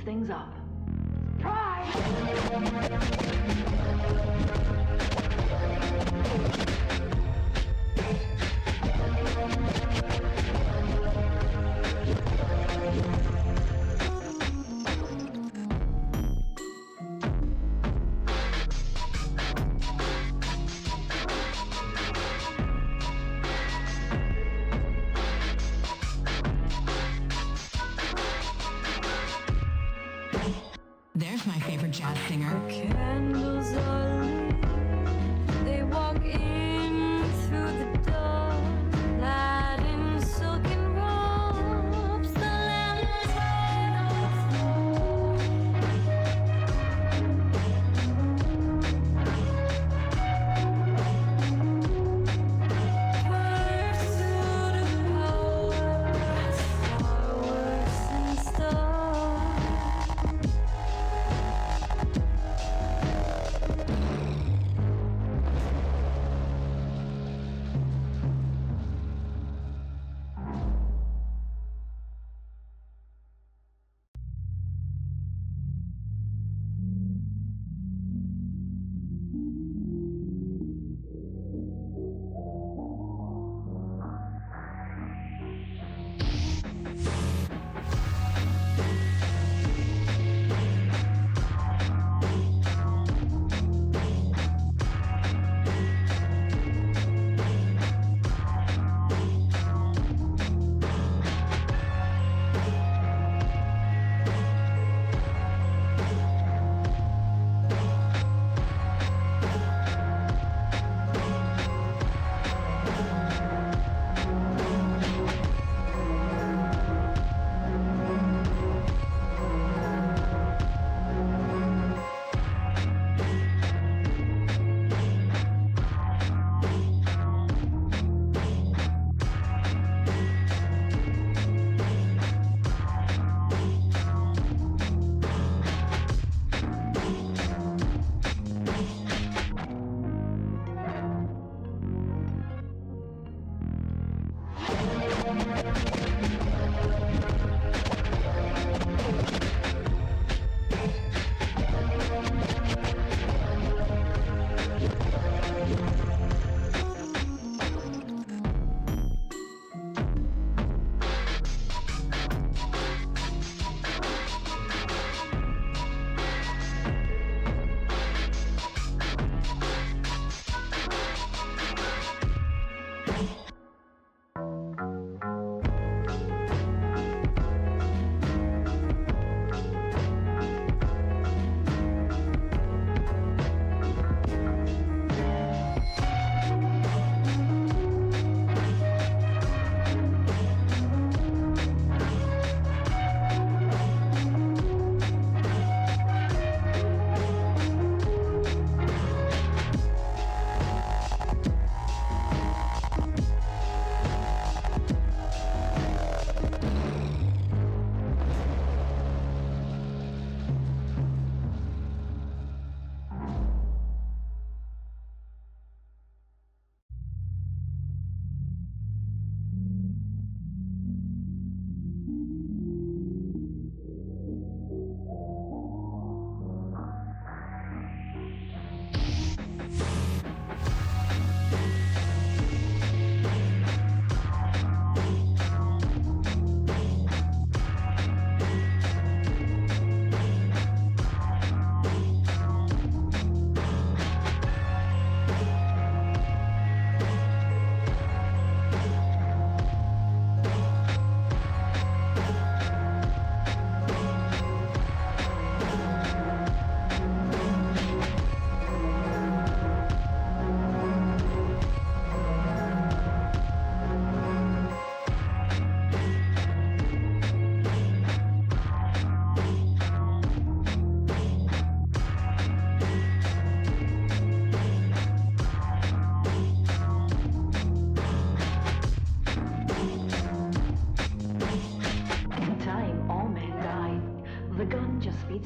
speeds things up. Surprise! There's my favorite jazz singer. Candles are lit, they walk in through the door, clad in silken robes, the lamps light on the floor. Pursuit of power, fireworks and stars.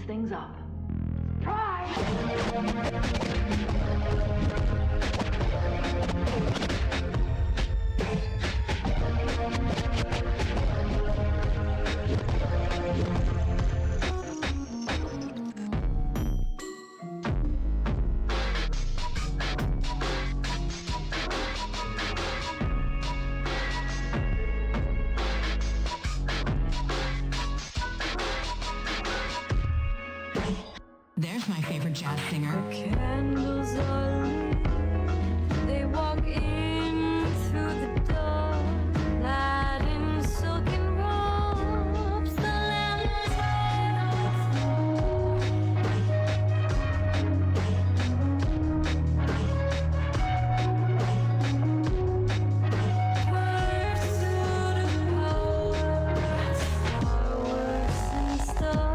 things up. Surprise! jazz singer. Candles are lit. They walk in through the door, clad in silken robes. The lamps on the floor. Pursuit of power, fireworks and stars.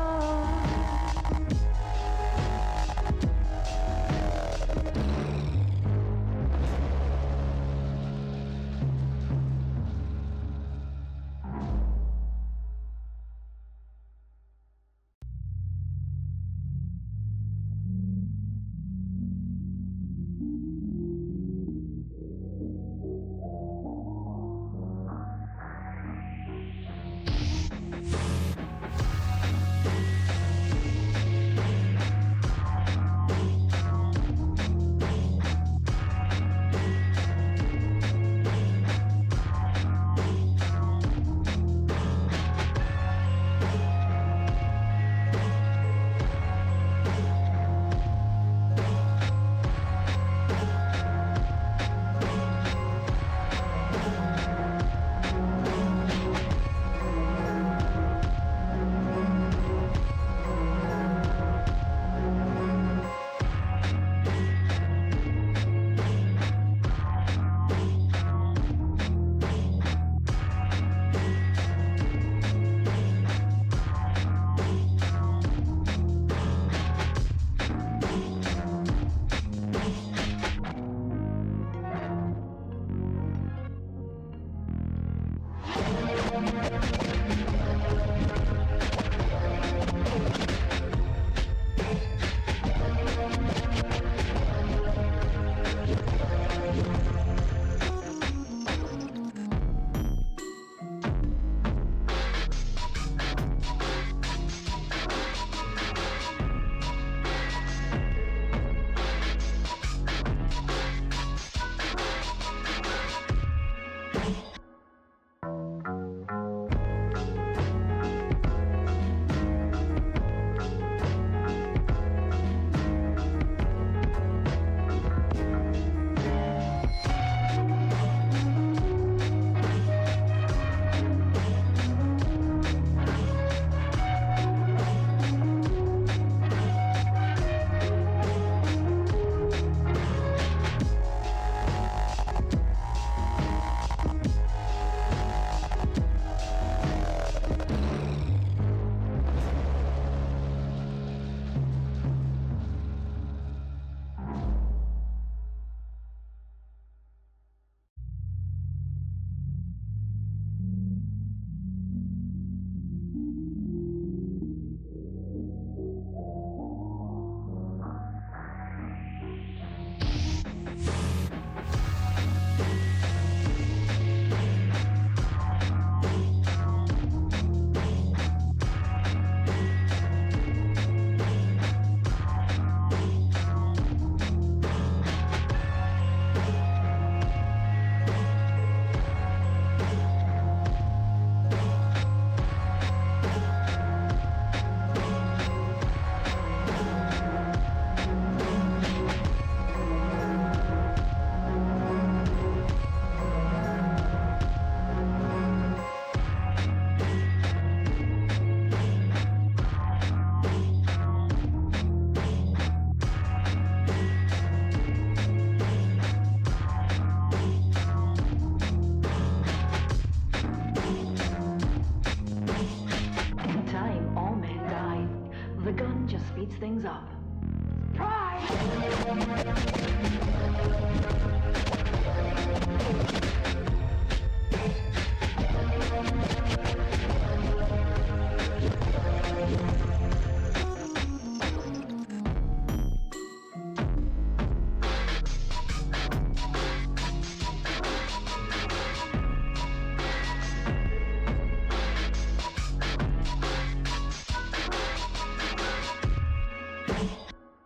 speeds things up.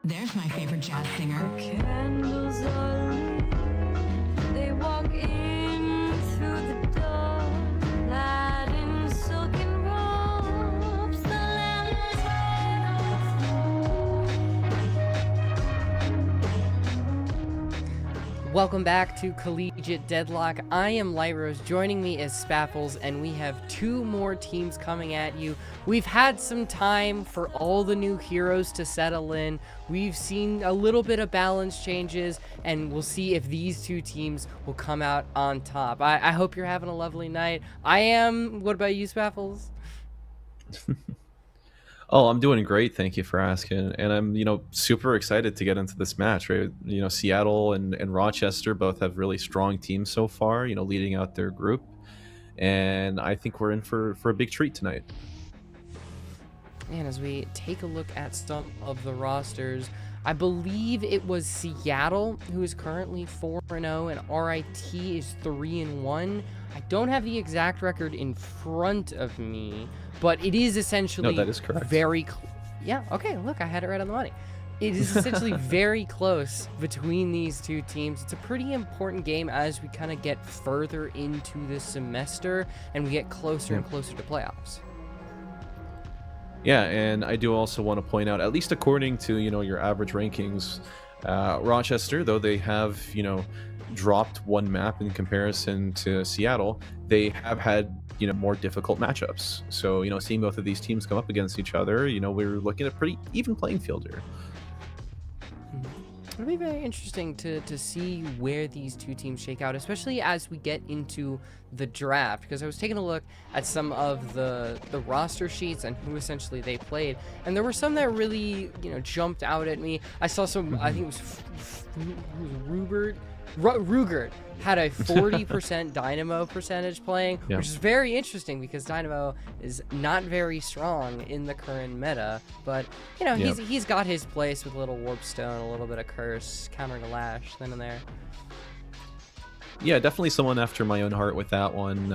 There's my favorite jazz singer. Candles are lit. They walk in through the door, clad in silken robes. The lamps on the floor. Welcome back to Collegiate Deadlock. I am Lightrose. Joining me is Spaffles, and we have 2 more teams coming at you. We've had some time for all the new heroes to settle in. We've seen a little bit of balance changes, and we'll see if these 2 teams will come out on top. I hope you're having a lovely night. I am. What about you, Spaffles? Oh, I'm doing great. Thank you for asking. And I'm, super excited to get into this match, right? Seattle and Rochester both have really strong teams so far, leading out their group. And I think we're in for a big treat tonight. And as we take a look at some of the rosters, I believe it was Seattle who is currently 4-0 and RIT is 3-1. I don't have the exact record in front of me, but it is essentially No, that is correct. Yeah, okay, look, I had it right on the money. It is essentially very close between these 2 teams. It's a pretty important game as we kind of get further into this semester and we get closer and closer to playoffs. Yeah, and I do also want to point out, at least according to, your average rankings, Rochester, though they have, dropped 1 map in comparison to Seattle, they have had, more difficult matchups. So, seeing both of these teams come up against each other, we're looking at a pretty even playing field here. It'll be very interesting to see where these 2 teams shake out, especially as we get into the draft, because I was taking a look at some of the roster sheets and who essentially they played, and there were some that really, jumped out at me. I saw some, I think it was Rugert had a 40% Dynamo percentage playing, which is very interesting because Dynamo is not very strong in the current meta, but he's got his place with a little Warp Stone, a little bit of Curse, countering a Lash, then and there. Yeah, definitely someone after my own heart with that one.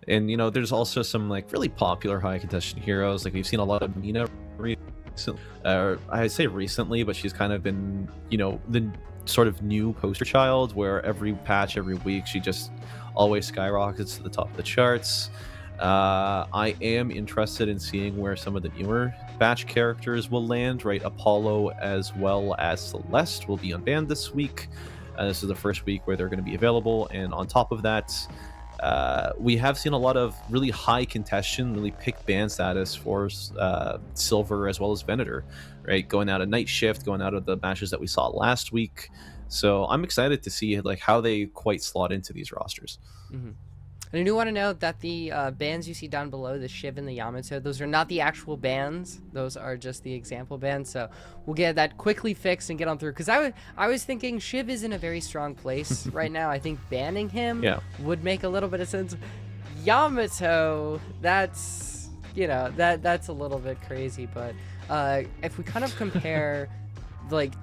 And there's also some really popular high contested heroes. Like we've seen a lot of Nina recently. I say recently, but she's kind of been the sort of new poster child where every patch, every week, she just always skyrockets to the top of the charts. I am interested in seeing where some of the newer batch characters will land, right? Apollo as well as Celeste will be unbanned this week. This is the first week where they're going to be available, and on top of that, we have seen a lot of really high contestation, really pick ban status for Silver as well as Venator, right? Going out of Night Shift, going out of the matches that we saw last week. So I'm excited to see how they quite slot into these rosters. Mm-hmm. And I do want to note that the bans you see down below, the Shiv and the Yamato, those are not the actual bans. Those are just the example bans. So we'll get that quickly fixed and get on through. Because I was thinking Shiv is in a very strong place right now. I think banning him would make a little bit of sense. Yamato, that's, that's a little bit crazy. But if we kind of compare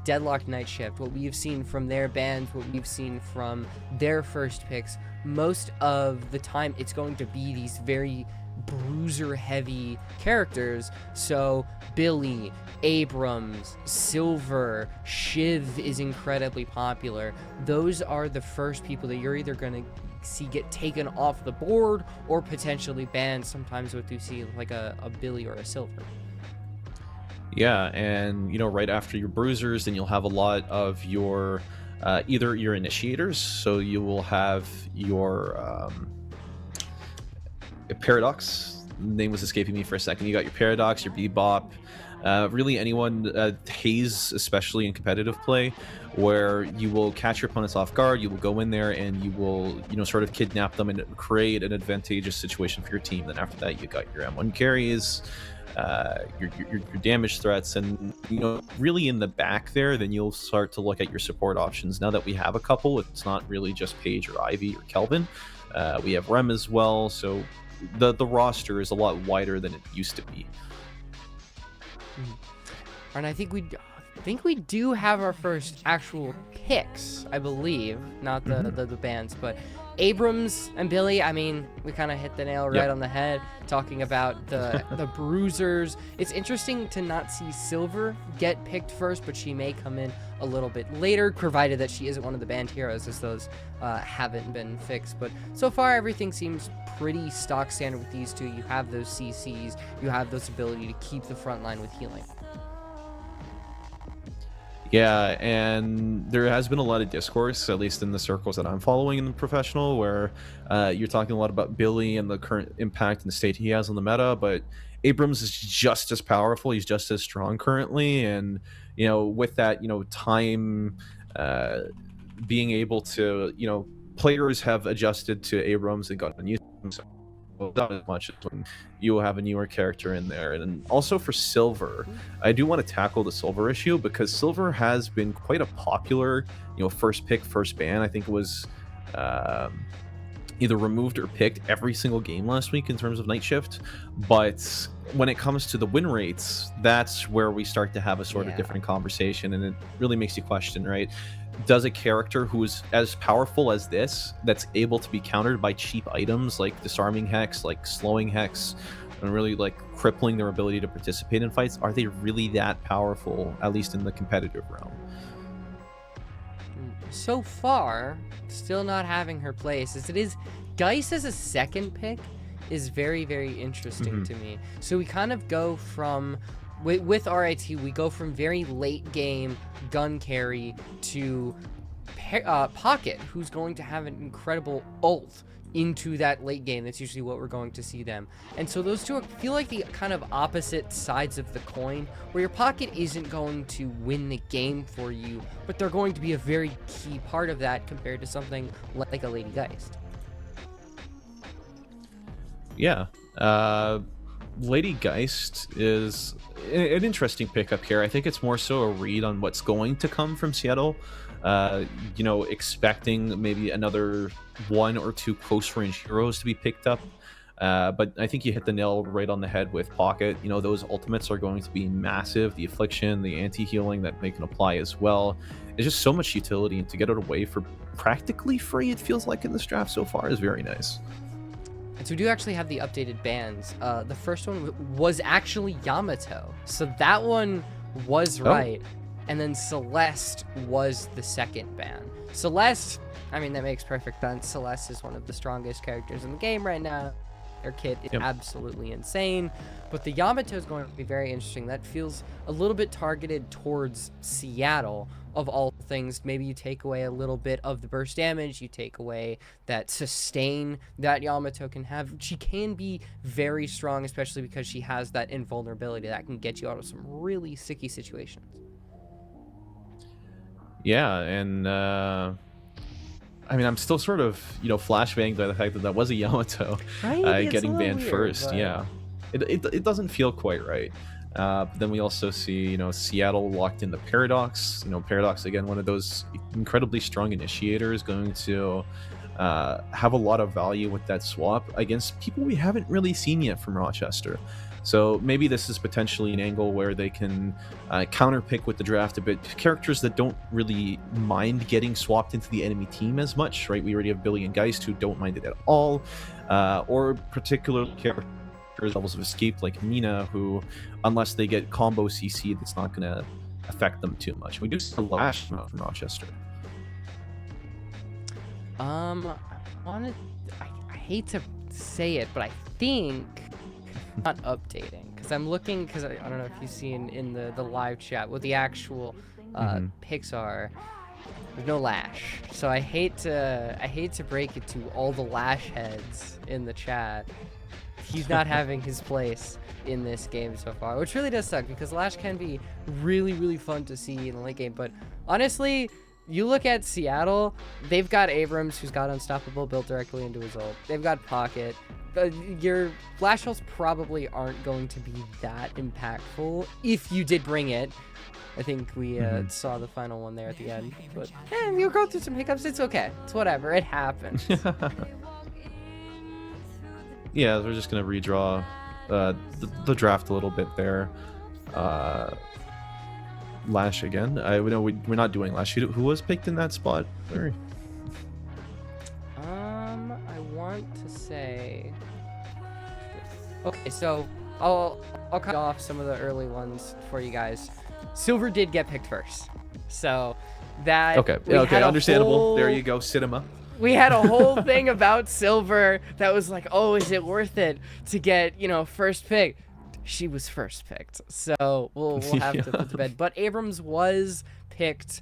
Deadlock Night Shift, what we've seen from their bans, what we've seen from their first picks, most of the time it's going to be these very bruiser heavy characters. So Billy, Abrams, Silver, Shiv is incredibly popular. Those are the first people that you're either going to see get taken off the board or potentially banned, sometimes with you see like a Billy or a Silver. Yeah, and right after your bruisers, then you'll have a lot of your either your initiators, so you will have your Paradox. Name was escaping me for a second. You got your Paradox, your Bebop, really anyone, Haze, especially in competitive play, where you will catch your opponents off guard, you will go in there and you will, sort of kidnap them and create an advantageous situation for your team. Then after that, you got your M1 carries, your damage threats, and really in the back there, then you'll start to look at your support options. Now that we have a couple, it's not really just Paige or Ivy or Kelvin. We have Rem as well, so the roster is a lot wider than it used to be. And I think we do have our first actual picks, I believe, not the bands, but Abrams and Billy, I mean, we kind of hit the nail right on the head, talking about the bruisers. It's interesting to not see Silver get picked first, but she may come in a little bit later, provided that she isn't one of the banned heroes, as those haven't been fixed. But so far, everything seems pretty stock standard with these two. You have those CCs, you have those ability to keep the front line with healing. Yeah, and there has been a lot of discourse, at least in the circles that I'm following in the professional, where you're talking a lot about Billy and the current impact and the state he has on the meta, but Abrams is just as powerful. He's just as strong currently, and with that, time being able to, players have adjusted to Abrams and gotten used to him. So not as much as when you have a newer character in there. And also for Silver, I do want to tackle the Silver issue because Silver has been quite a popular, first pick, first ban. I think it was either removed or picked every single game last week in terms of Night Shift. But when it comes to the win rates, that's where we start to have a sort of different conversation, and it really makes you question, right? Does a character who is as powerful as this, that's able to be countered by cheap items like disarming Hex, like slowing Hex, and really like crippling their ability to participate in fights, are they really that powerful, at least in the competitive realm? So far, still not having her place, as it is Geist as a second pick is very, very interesting to me. So we kind of go from with RIT, we go from very late game gun carry to Pocket, who's going to have an incredible ult into that late game. That's usually what we're going to see them. And so those two feel like the kind of opposite sides of the coin, where your Pocket isn't going to win the game for you, but they're going to be a very key part of that compared to something like a Lady Geist. Yeah. Lady Geist is an interesting pickup here. I think it's more so a read on what's going to come from Seattle. Expecting maybe another 1 or 2 close range heroes to be picked up. But I think you hit the nail right on the head with Pocket. Those ultimates are going to be massive. The Affliction, the anti-healing that they can apply as well. There's just so much utility, and to get it away for practically free, it feels like in this draft so far, is very nice. And so we do actually have the updated bans. The first one was actually Yamato. So that one was right. And then Celeste was the second ban. Celeste, I mean, that makes perfect sense. Celeste is one of the strongest characters in the game right now. Their kit is absolutely insane. But the Yamato is going to be very interesting. That feels a little bit targeted towards Seattle, of all things. Maybe you take away a little bit of the burst damage, you take away that sustain that Yamato can have. She can be very strong, especially because she has that invulnerability that can get you out of some really sticky situations. Yeah, and I mean, I'm still sort of, flashbanged by the fact that was a Yamato getting banned first. But... yeah, it doesn't feel quite right. But then we also see, Seattle locked into Paradox. Paradox, again, one of those incredibly strong initiators, going to have a lot of value with that swap against people we haven't really seen yet from Rochester. So maybe this is potentially an angle where they can counterpick with the draft a bit. Characters that don't really mind getting swapped into the enemy team as much, right? We already have Billy and Geist who don't mind it at all. Or particular characters levels of escape like Mina, who, unless they get combo CC, that's not going to affect them too much. We do see a Lash from Rochester. I hate to say it, but I think not updating, because I'm looking, because I don't know if you've seen in the live chat what the actual picks are. There's no Lash, so I hate to break it to all the Lash heads in the chat. He's not having his place in this game so far, which really does suck, because Lash can be really, really fun to see in the late game. But honestly, you look at Seattle, they've got Abrams, who's got Unstoppable built directly into his ult. They've got Pocket. Your Flash ults probably aren't going to be that impactful if you did bring it. I think we saw the final one there at the end. But you'll go through some hiccups. It's okay. It's whatever. It happens. Yeah, we're just going to redraw the draft a little bit there. Lash again. I know we're not doing Lash. Who was picked in that spot? Larry? I want to say... Okay, so I'll cut off some of the early ones for you guys. Silver did get picked first. So that... Okay, understandable. There you go, cinema. We had a whole thing about Silver that was like, oh, is it worth it to get, first pick? she was first picked. So we'll have to put to bed. But Abrams was picked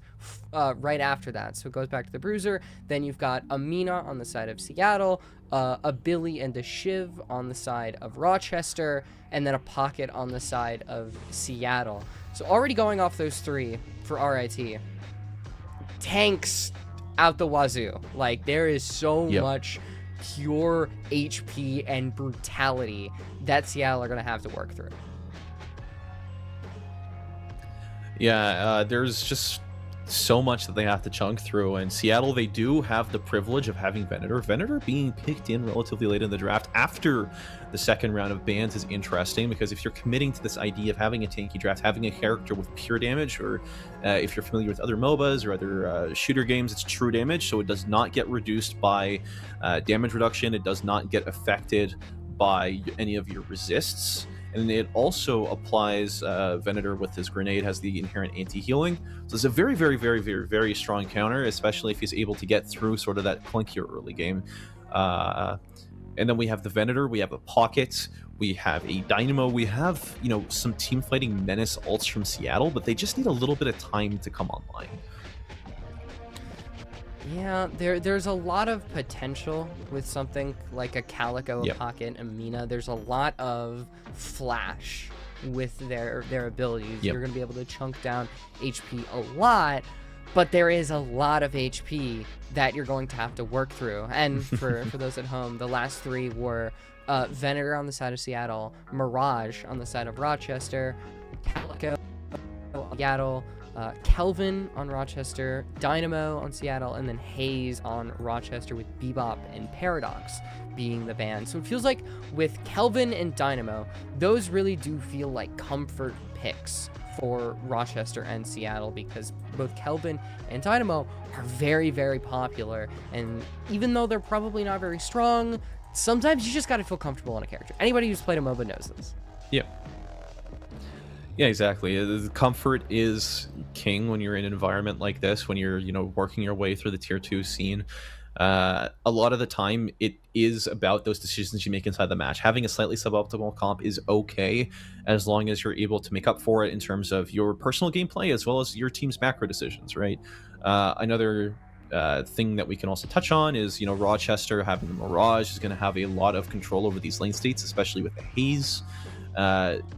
right after that. So it goes back to the Bruiser. Then you've got Amina on the side of Seattle, a Billy and a Shiv on the side of Rochester, and then a Pocket on the side of Seattle. So already going off those three for RIT, tanks out the wazoo. Like, there is so much pure HP and brutality that Seattle are going to have to work through. Yeah, there's just so much that they have to chunk through, and Seattle, they do have the privilege of having Venator. Venator being picked in relatively late in the draft after the second round of bans is interesting, because if you're committing to this idea of having a tanky draft, having a character with pure damage, or if you're familiar with other MOBAs or other shooter games, it's true damage, so it does not get reduced by damage reduction, it does not get affected by any of your resists. And it also applies Venator with his grenade, has the inherent anti-healing. So it's a very, very, very, very, very strong counter, especially if he's able to get through sort of that clunkier early game. And then we have the Venator, we have a Pocket, we have a Dynamo, we have, you know, some team fighting menace ults from Seattle, but they just need a little bit of time to come online. Yeah, there's a lot of potential with something like a Calico, a Pocket, Amina. There's a lot of flash with their abilities. You're going to be able to chunk down HP a lot, but there is a lot of HP that you're going to have to work through. And for those at home, the last three were Venator on the side of Seattle, Mirage on the side of Rochester, Calico, Seattle, Kelvin on Rochester, Dynamo on Seattle, and then Hayes on Rochester, with Bebop and Paradox being the band. So it feels like with Kelvin and Dynamo, those really do feel like comfort picks for Rochester and Seattle, because both Kelvin and Dynamo are very, very popular, and even though they're probably not very strong, sometimes you just got to feel comfortable on a character. Anybody who's played a MOBA knows this. Yeah, exactly. The comfort is king when you're in an environment like this, when you're, you know, working your way through the tier 2 scene. A lot of the time, it is about those decisions you make inside the match. Having a slightly suboptimal comp is okay, as long as you're able to make up for it in terms of your personal gameplay, as well as your team's macro decisions, right? Another thing that we can also touch on is, you know, Rochester having the Mirage is going to have a lot of control over these lane states, especially with the Haze.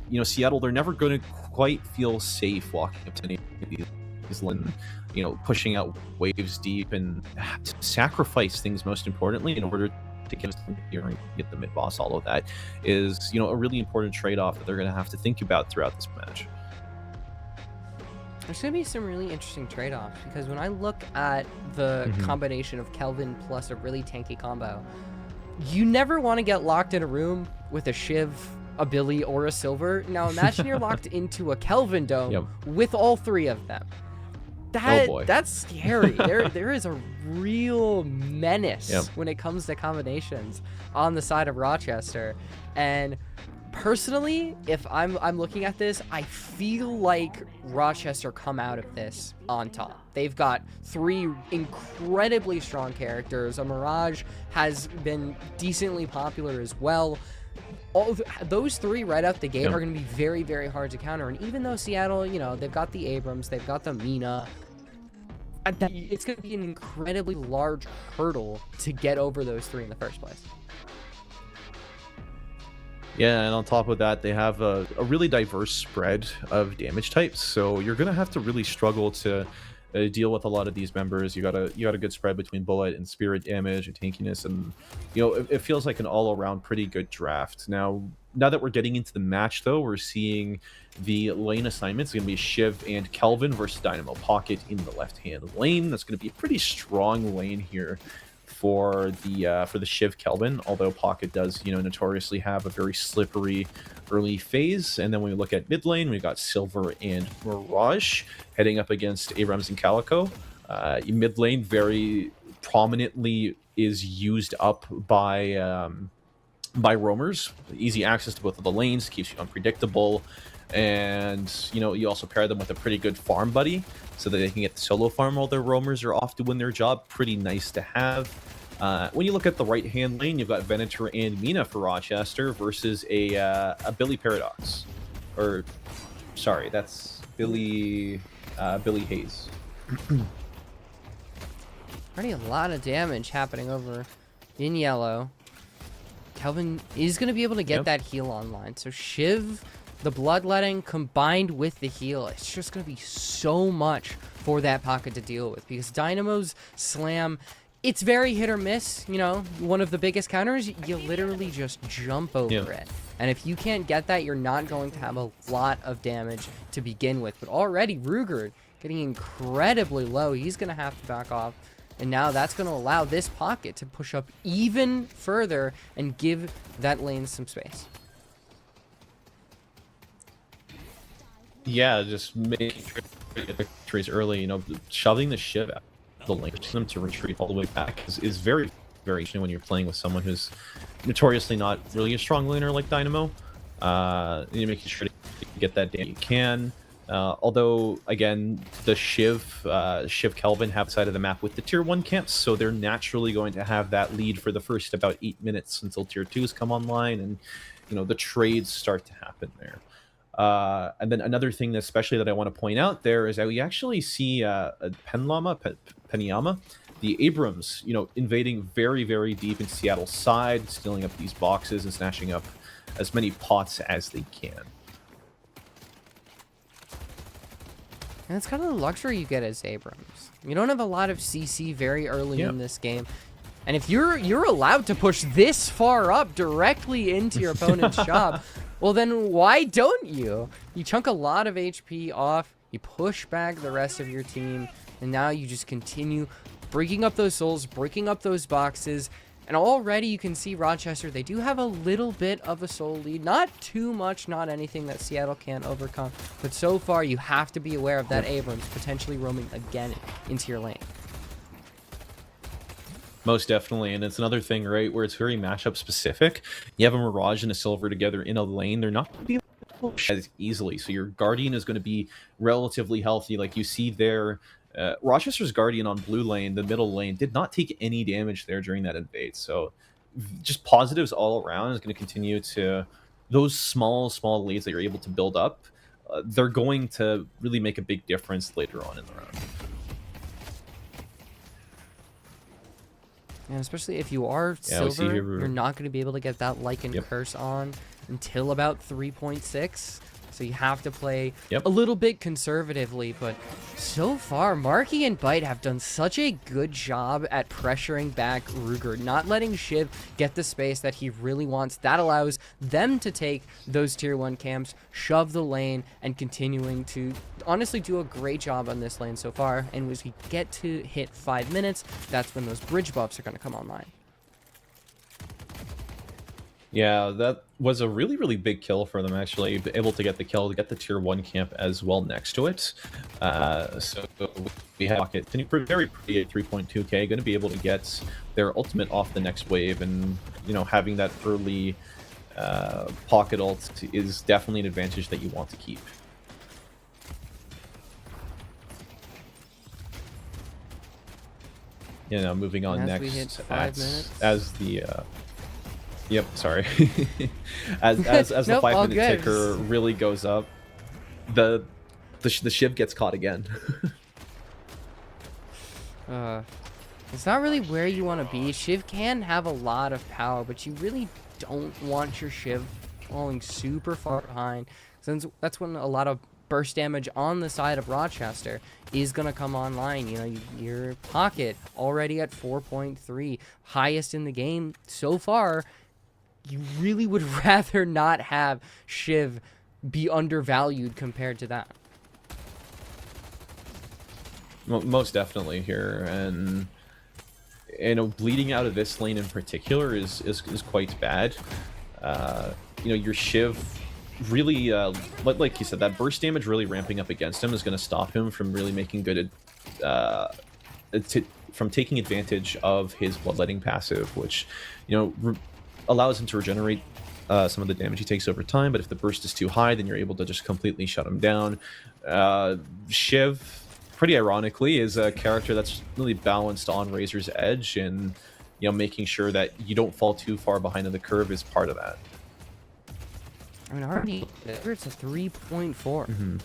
You know, Seattle, they're never going to quite feel safe walking up to any of these lanes, you know, pushing out waves deep, and have to sacrifice things, most importantly, in order to get the mid boss. All of that is, you know, a really important trade-off that they're going to have to think about throughout this match. There's going to be some really interesting trade-offs, because when I look at the combination of Kelvin plus a really tanky combo, you never want to get locked in a room with a Shiv, a Billy, or a Silver. Now imagine you're locked into a Kelvin dome with all three of them. That's scary. There is a real menace when it comes to combinations on the side of Rochester. And personally, if I'm looking at this, I feel like Rochester come out of this on top. They've got three incredibly strong characters. A Mirage has been decently popular as well. Those three right out the gate are going to be very, very hard to counter. And even though Seattle, you know, they've got the Abrams, they've got the Mina, it's going to be an incredibly large hurdle to get over those three in the first place. Yeah, and on top of that, they have a really diverse spread of damage types, so you're going to have to really struggle to deal with a lot of these members. You got a good spread between bullet and spirit damage and tankiness, and you know, it feels like an all-around pretty good draft. Now that we're getting into the match, though, we're seeing the lane assignments. It's going to be Shiv and Kelvin versus Dynamo Pocket in the left-hand lane. That's going to be a pretty strong lane here for the Shiv Kelvin, although Pocket does, you know, notoriously have a very slippery early phase. And then when we look at mid lane, we've got Silver and Mirage heading up against Abrams and Calico. Mid lane very prominently is used up by roamers. Easy access to both of the lanes, keeps you unpredictable, and you know, you also pair them with a pretty good farm buddy so that they can get the solo farm while their roamers are off doing their job. Pretty nice to have. When you look at the right-hand lane, you've got Venator and Mina for Rochester versus a Billy Paradox. Or, sorry, that's Billy Hayes. Already a lot of damage happening over in yellow. Kelvin is going to be able to get that heal online. So Shiv, the bloodletting combined with the heal, it's just going to be so much for that pocket to deal with. Because Dynamo's slam, it's very hit or miss. You know, one of the biggest counters, you literally just jump over it. And if you can't get that, you're not going to have a lot of damage to begin with. But already Ruger getting incredibly low. He's going to have to back off. And now that's going to allow this pocket to push up even further and give that lane some space. Yeah, just making sure to get victories early, you know, shoving the Shiv out of the lane, pushing them to retreat all the way back is very, very interesting when you're playing with someone who's notoriously not really a strong laner like Dynamo. You're making sure to get that damage you can. Although, again, the Shiv Kelvin have side of the map with the tier 1 camps, so they're naturally going to have that lead for the first about 8 minutes until tier 2s come online and, you know, the trades start to happen there. And then another thing especially that I want to point out there is that we actually see Peniyama, the Abrams, you know, invading very, very deep into Seattle's side, stealing up these boxes and snatching up as many pots as they can. And it's kind of the luxury you get as Abrams. You don't have a lot of CC very early in this game. And if you're allowed to push this far up directly into your opponent's shop, well then why don't you? You chunk a lot of HP off, you push back the rest of your team, and now you just continue breaking up those souls, breaking up those boxes. And already you can see Rochester, they do have a little bit of a soul lead. Not too much, not anything that Seattle can't overcome. But so far, you have to be aware of that Abrams potentially roaming again into your lane. Most definitely, and it's another thing, right, where it's very matchup specific. You have a Mirage and a Silver together in a lane, they're not going to be able to as easily. So your Guardian is going to be relatively healthy, like you see there. Rochester's Guardian on blue lane, the middle lane, did not take any damage there during that invade. So just positives all around is going to continue to those small leads that you're able to build up. They're going to really make a big difference later on in the round. And especially if you are Silver, you're not going to be able to get that Lycan Curse on until about 3.6. So you have to play a little bit conservatively, but so far, Marky and Bite have done such a good job at pressuring back Ruger, not letting Shiv get the space that he really wants. That allows them to take those tier 1 camps, shove the lane, and continuing to honestly do a great job on this lane so far. And as we get to hit 5 minutes, that's when those bridge buffs are going to come online. Yeah, that was a really, really big kill for them, actually. Able to get the kill, to get the tier 1 camp as well next to it. So we have Pocket, very pretty at 3.2k, going to be able to get their ultimate off the next wave. And, you know, having that early Pocket ult is definitely an advantage that you want to keep. You know, moving on as next we hit 5 minutes. as the... Yep, sorry. as the Nope, 5 minute ticker really goes up, the Shiv gets caught again. It's not really where you want to be. Shiv can have a lot of power, but you really don't want your Shiv falling super far behind, since that's when a lot of burst damage on the side of Rochester is going to come online. You know, your Pocket already at 4.3, highest in the game so far. You really would rather not have Shiv be undervalued compared to that. Most definitely here, and you know, bleeding out of this lane in particular is quite bad. You know, your Shiv really, like you said, that burst damage really ramping up against him is going to stop him from really making good, from taking advantage of his bloodletting passive, which, you know, allows him to regenerate some of the damage he takes over time. But if the burst is too high, then you're able to just completely shut him down. Shiv, pretty ironically, is a character that's really balanced on Razor's Edge, and making sure that you don't fall too far behind in the curve is part of that. I mean, already it's a 3.4.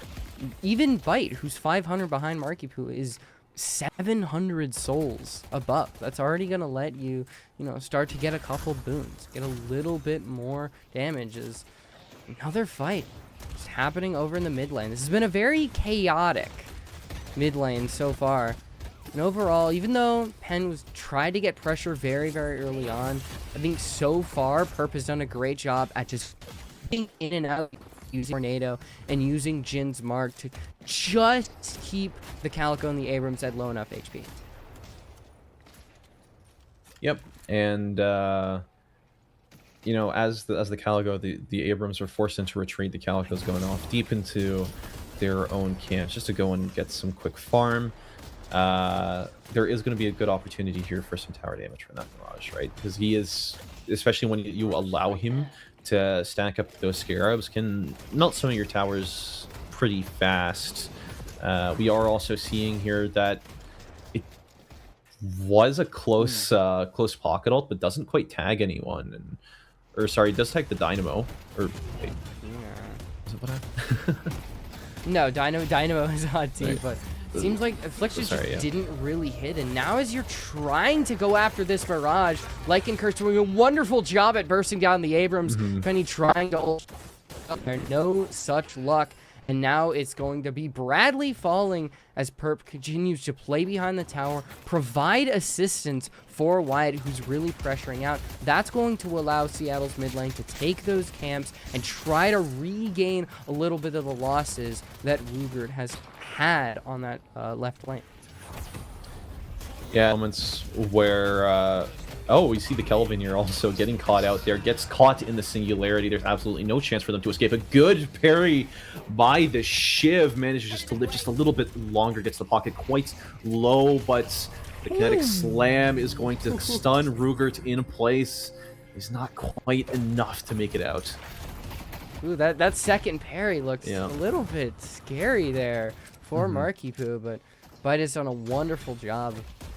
Even Bite, who's 500 behind Marky Poo, is 700 souls above. That's already gonna let you, start to get a couple boons, get a little bit more damage. Is another fight just happening over in the mid lane. This has been a very chaotic mid lane so far. And overall, even though Pen was tried to get pressure very, very early on, I think so far Perp has done a great job at just getting in and out, using Tornado and using Jin's Mark to just keep the Calico and the Abrams at low enough HP. Yep, and as the Calico, the Abrams are forced into retreat. The Calico's going off deep into their own camps just to go and get some quick farm. There is going to be a good opportunity here for some tower damage from that Mirage, right? Because he is, especially when you allow him to stack up those Scarabs, can melt some of your towers pretty fast. We are also seeing here that it was a close pocket ult, but doesn't quite tag anyone. It does tag the Dynamo. Or wait, is it what happened? No, Dynamo is on team, Right. but it seems like Affliction didn't really hit. And now as you're trying to go after this Mirage, Lycanker's doing a wonderful job at bursting down the Abrams. Penny trying to ult up there. No such luck. And now it's going to be Bradley falling as Perp continues to play behind the tower, provide assistance for Wyatt, who's really pressuring out. That's going to allow Seattle's mid lane to take those camps and try to regain a little bit of the losses that Rugert has had on that left lane. Yeah, moments where we see the Kelvin here also getting caught out there, gets caught in the singularity. There's absolutely no chance for them to escape. A good parry by the Shiv, manages just to live just a little bit longer, gets the pocket quite low, but the kinetic slam is going to stun Rugert in place. Is not quite enough to make it out. Ooh, that second parry looks a little bit scary there for Marky Poo, but Bite has done a wonderful job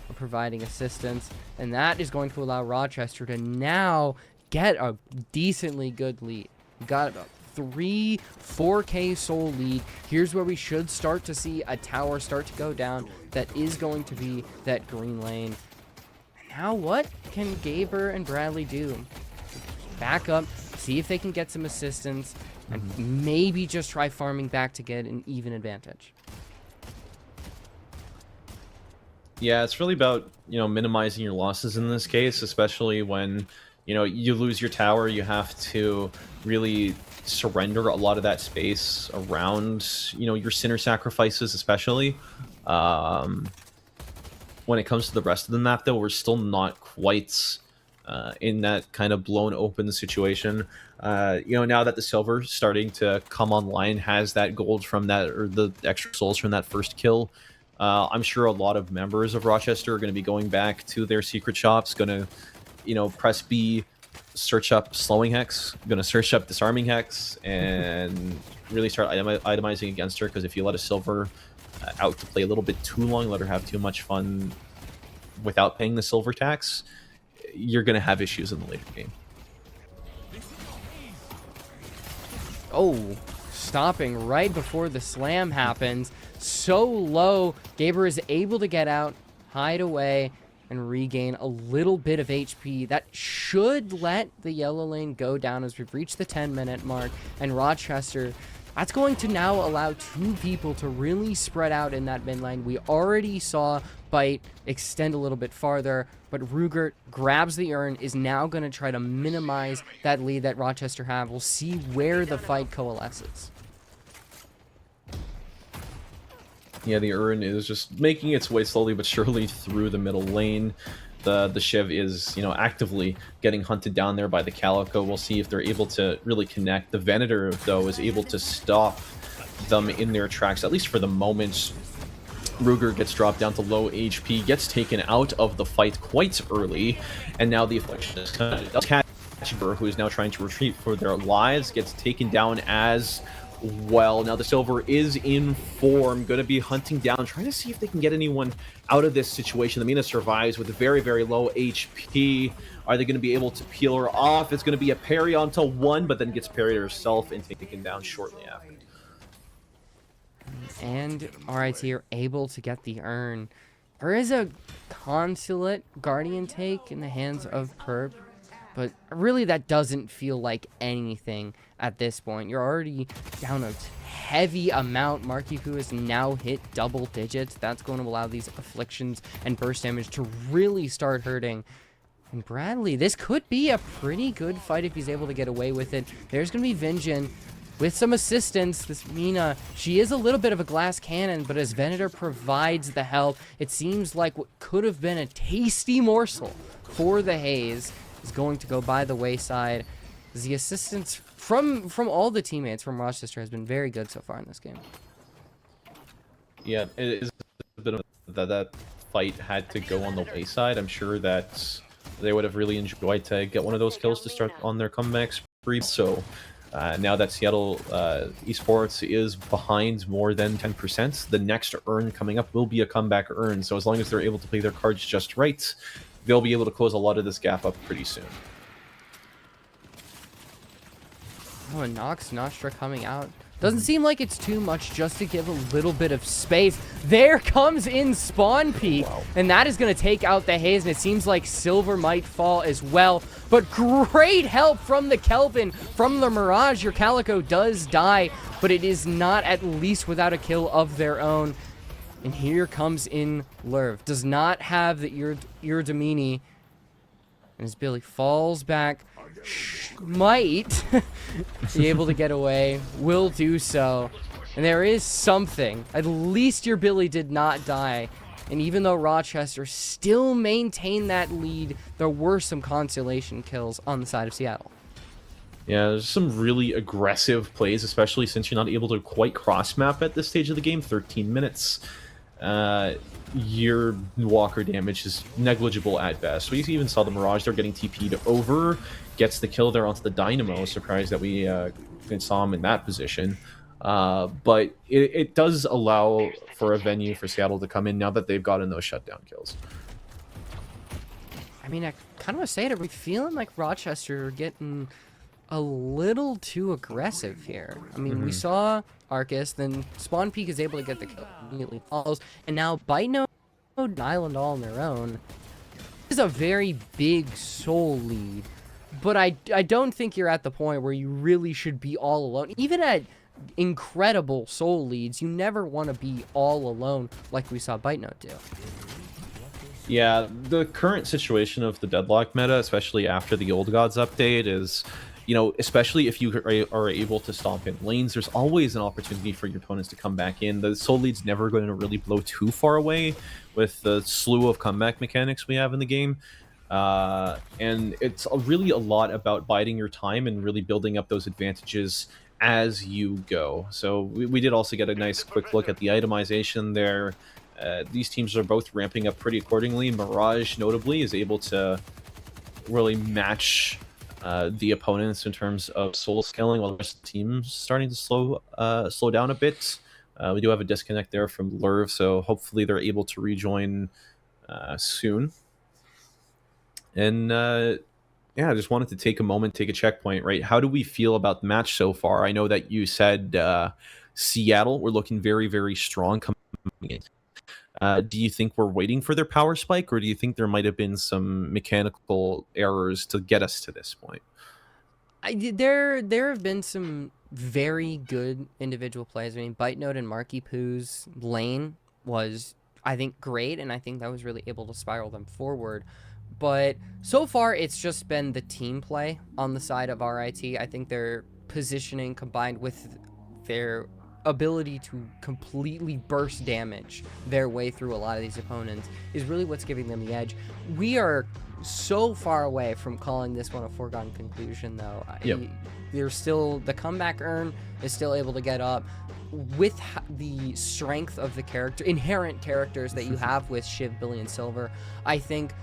of providing assistance, and that is going to allow Rochester to now get a decently good lead. We've got about 4K soul lead. Here's where we should start to see a tower start to go down. That is going to be that green lane. Now what can Gaber and Bradley do? Back up, see if they can get some assistance, and maybe just try farming back to get an even advantage. Yeah, it's really about, minimizing your losses in this case, especially when, you lose your tower. You have to really surrender a lot of that space around, your Sinner sacrifices, especially. When it comes to the rest of the map, though, we're still not quite in that kind of blown open situation. Now that the silver starting to come online, has that gold from that, or the extra souls from that first kill, I'm sure a lot of members of Rochester are going to be going back to their secret shops, going to, press B, search up Slowing Hex, going to search up Disarming Hex, and really start itemizing against her, because if you let a silver out to play a little bit too long, let her have too much fun without paying the silver tax, you're going to have issues in the later game. Oh, stopping right before the slam happens. So low, Gaber is able to get out, hide away, and regain a little bit of HP. That should let the yellow lane go down as we've reached the 10-minute mark. And Rochester, that's going to now allow two people to really spread out in that mid lane. We already saw Bite extend a little bit farther, but Rugert grabs the urn, is now going to try to minimize that lead that Rochester have. We'll see where the fight coalesces. Yeah, the urn is just making its way slowly but surely through the middle lane. The Shiv is, actively getting hunted down there by the Calico. We'll see if they're able to really connect. The Venator, though, is able to stop them in their tracks, at least for the moment. Ruger gets dropped down to low HP, gets taken out of the fight quite early, and now the Affliction is kind of catch, who is now trying to retreat for their lives, gets taken down as well. Now the Silver is in form, going to be hunting down, trying to see if they can get anyone out of this situation. The Mina survives with a very, very low HP. Are they going to be able to peel her off? It's going to be a parry onto one, but then gets parried herself and taken down shortly after. And RIT are able to get the urn. There is a Consulate Guardian take in the hands of Perp, but really that doesn't feel like anything at this point. You're already down a heavy amount. Marky Poo has now hit double digits. That's going to allow these afflictions and burst damage to really start hurting. And Bradley, this could be a pretty good fight if he's able to get away with it. There's going to be Vinjin. With some assistance, this Mina, she is a little bit of a glass cannon, but as Venator provides the help, it seems like what could have been a tasty morsel for the Haze is going to go by the wayside. The assistance from all the teammates from Rochester has been very good so far in this game. Yeah, it is a bit of that fight had to go on the wayside. I'm sure that they would have really enjoyed to get one of those kills to start on their comeback spree. So now that Seattle Esports is behind more than 10%, the next urn coming up will be a comeback urn. So as long as they're able to play their cards just right, they'll be able to close a lot of this gap up pretty soon. Oh, and Nox Nostra coming out. Doesn't seem like it's too much just to give a little bit of space. There comes in Spawn Peak, and that is going to take out the Haze, and it seems like Silver might fall as well. But great help from the Kelvin, from the Mirage. Your Calico does die, but it is not at least without a kill of their own. And here comes in Lurv. Does not have the Iridamini. And as Billy falls back, might be able to get away, will do so. And there is something. At least your Billy did not die. And even though Rochester still maintained that lead, there were some consolation kills on the side of Seattle. Yeah, there's some really aggressive plays, especially since you're not able to quite cross-map at this stage of the game. 13 minutes. Your Walker damage is negligible at best. We even saw the Mirage there getting TP'd over, gets the kill there onto the Dynamo. Surprised that we saw him in that position. But it does allow for a venue for Seattle to come in now that they've gotten those shutdown kills. I mean, I kind of want to say it. Are we feeling like Rochester are getting a little too aggressive here? I mean, we saw Arcus, then Spawn Peak is able to get the kill, immediately follows, and now Bite Node and Island all on their own. This is a very big soul lead, but I don't think you're at the point where you really should be all alone. Even at incredible soul leads, you never want to be all alone like we saw Bite Node do. Yeah, the current situation of the Deadlock meta, especially after the Old Gods update, is, you know, especially if you are able to stomp in lanes, there's always an opportunity for your opponents to come back in. The soul lead's never going to really blow too far away with the slew of comeback mechanics we have in the game. And it's really a lot about biding your time and really building up those advantages as you go. So we did also get a nice quick look at the itemization there. These teams are both ramping up pretty accordingly. Mirage, notably, is able to really match the opponents in terms of soul scaling, while the rest of the team's starting to slow down a bit. We do have a disconnect there from Lurv, so hopefully they're able to rejoin soon. And yeah, I just wanted to take a moment, take a checkpoint, right? How do we feel about the match so far? I know that you said Seattle were looking very, very strong coming in. Do you think we're waiting for their power spike, or do you think there might have been some mechanical errors to get us to this point? There have been some very good individual plays. I mean, Bite Node and Marky Poo's lane was, I think, great, and I think that was really able to spiral them forward. But so far, it's just been the team play on the side of RIT. I think their positioning combined with their ability to completely burst damage their way through a lot of these opponents is really what's giving them the edge. We are so far away from calling this one a foregone conclusion, though. Yep. There's still, the comeback urn is still able to get up with the strength of the inherent characters that you have with Shiv, Billy, and Silver. I think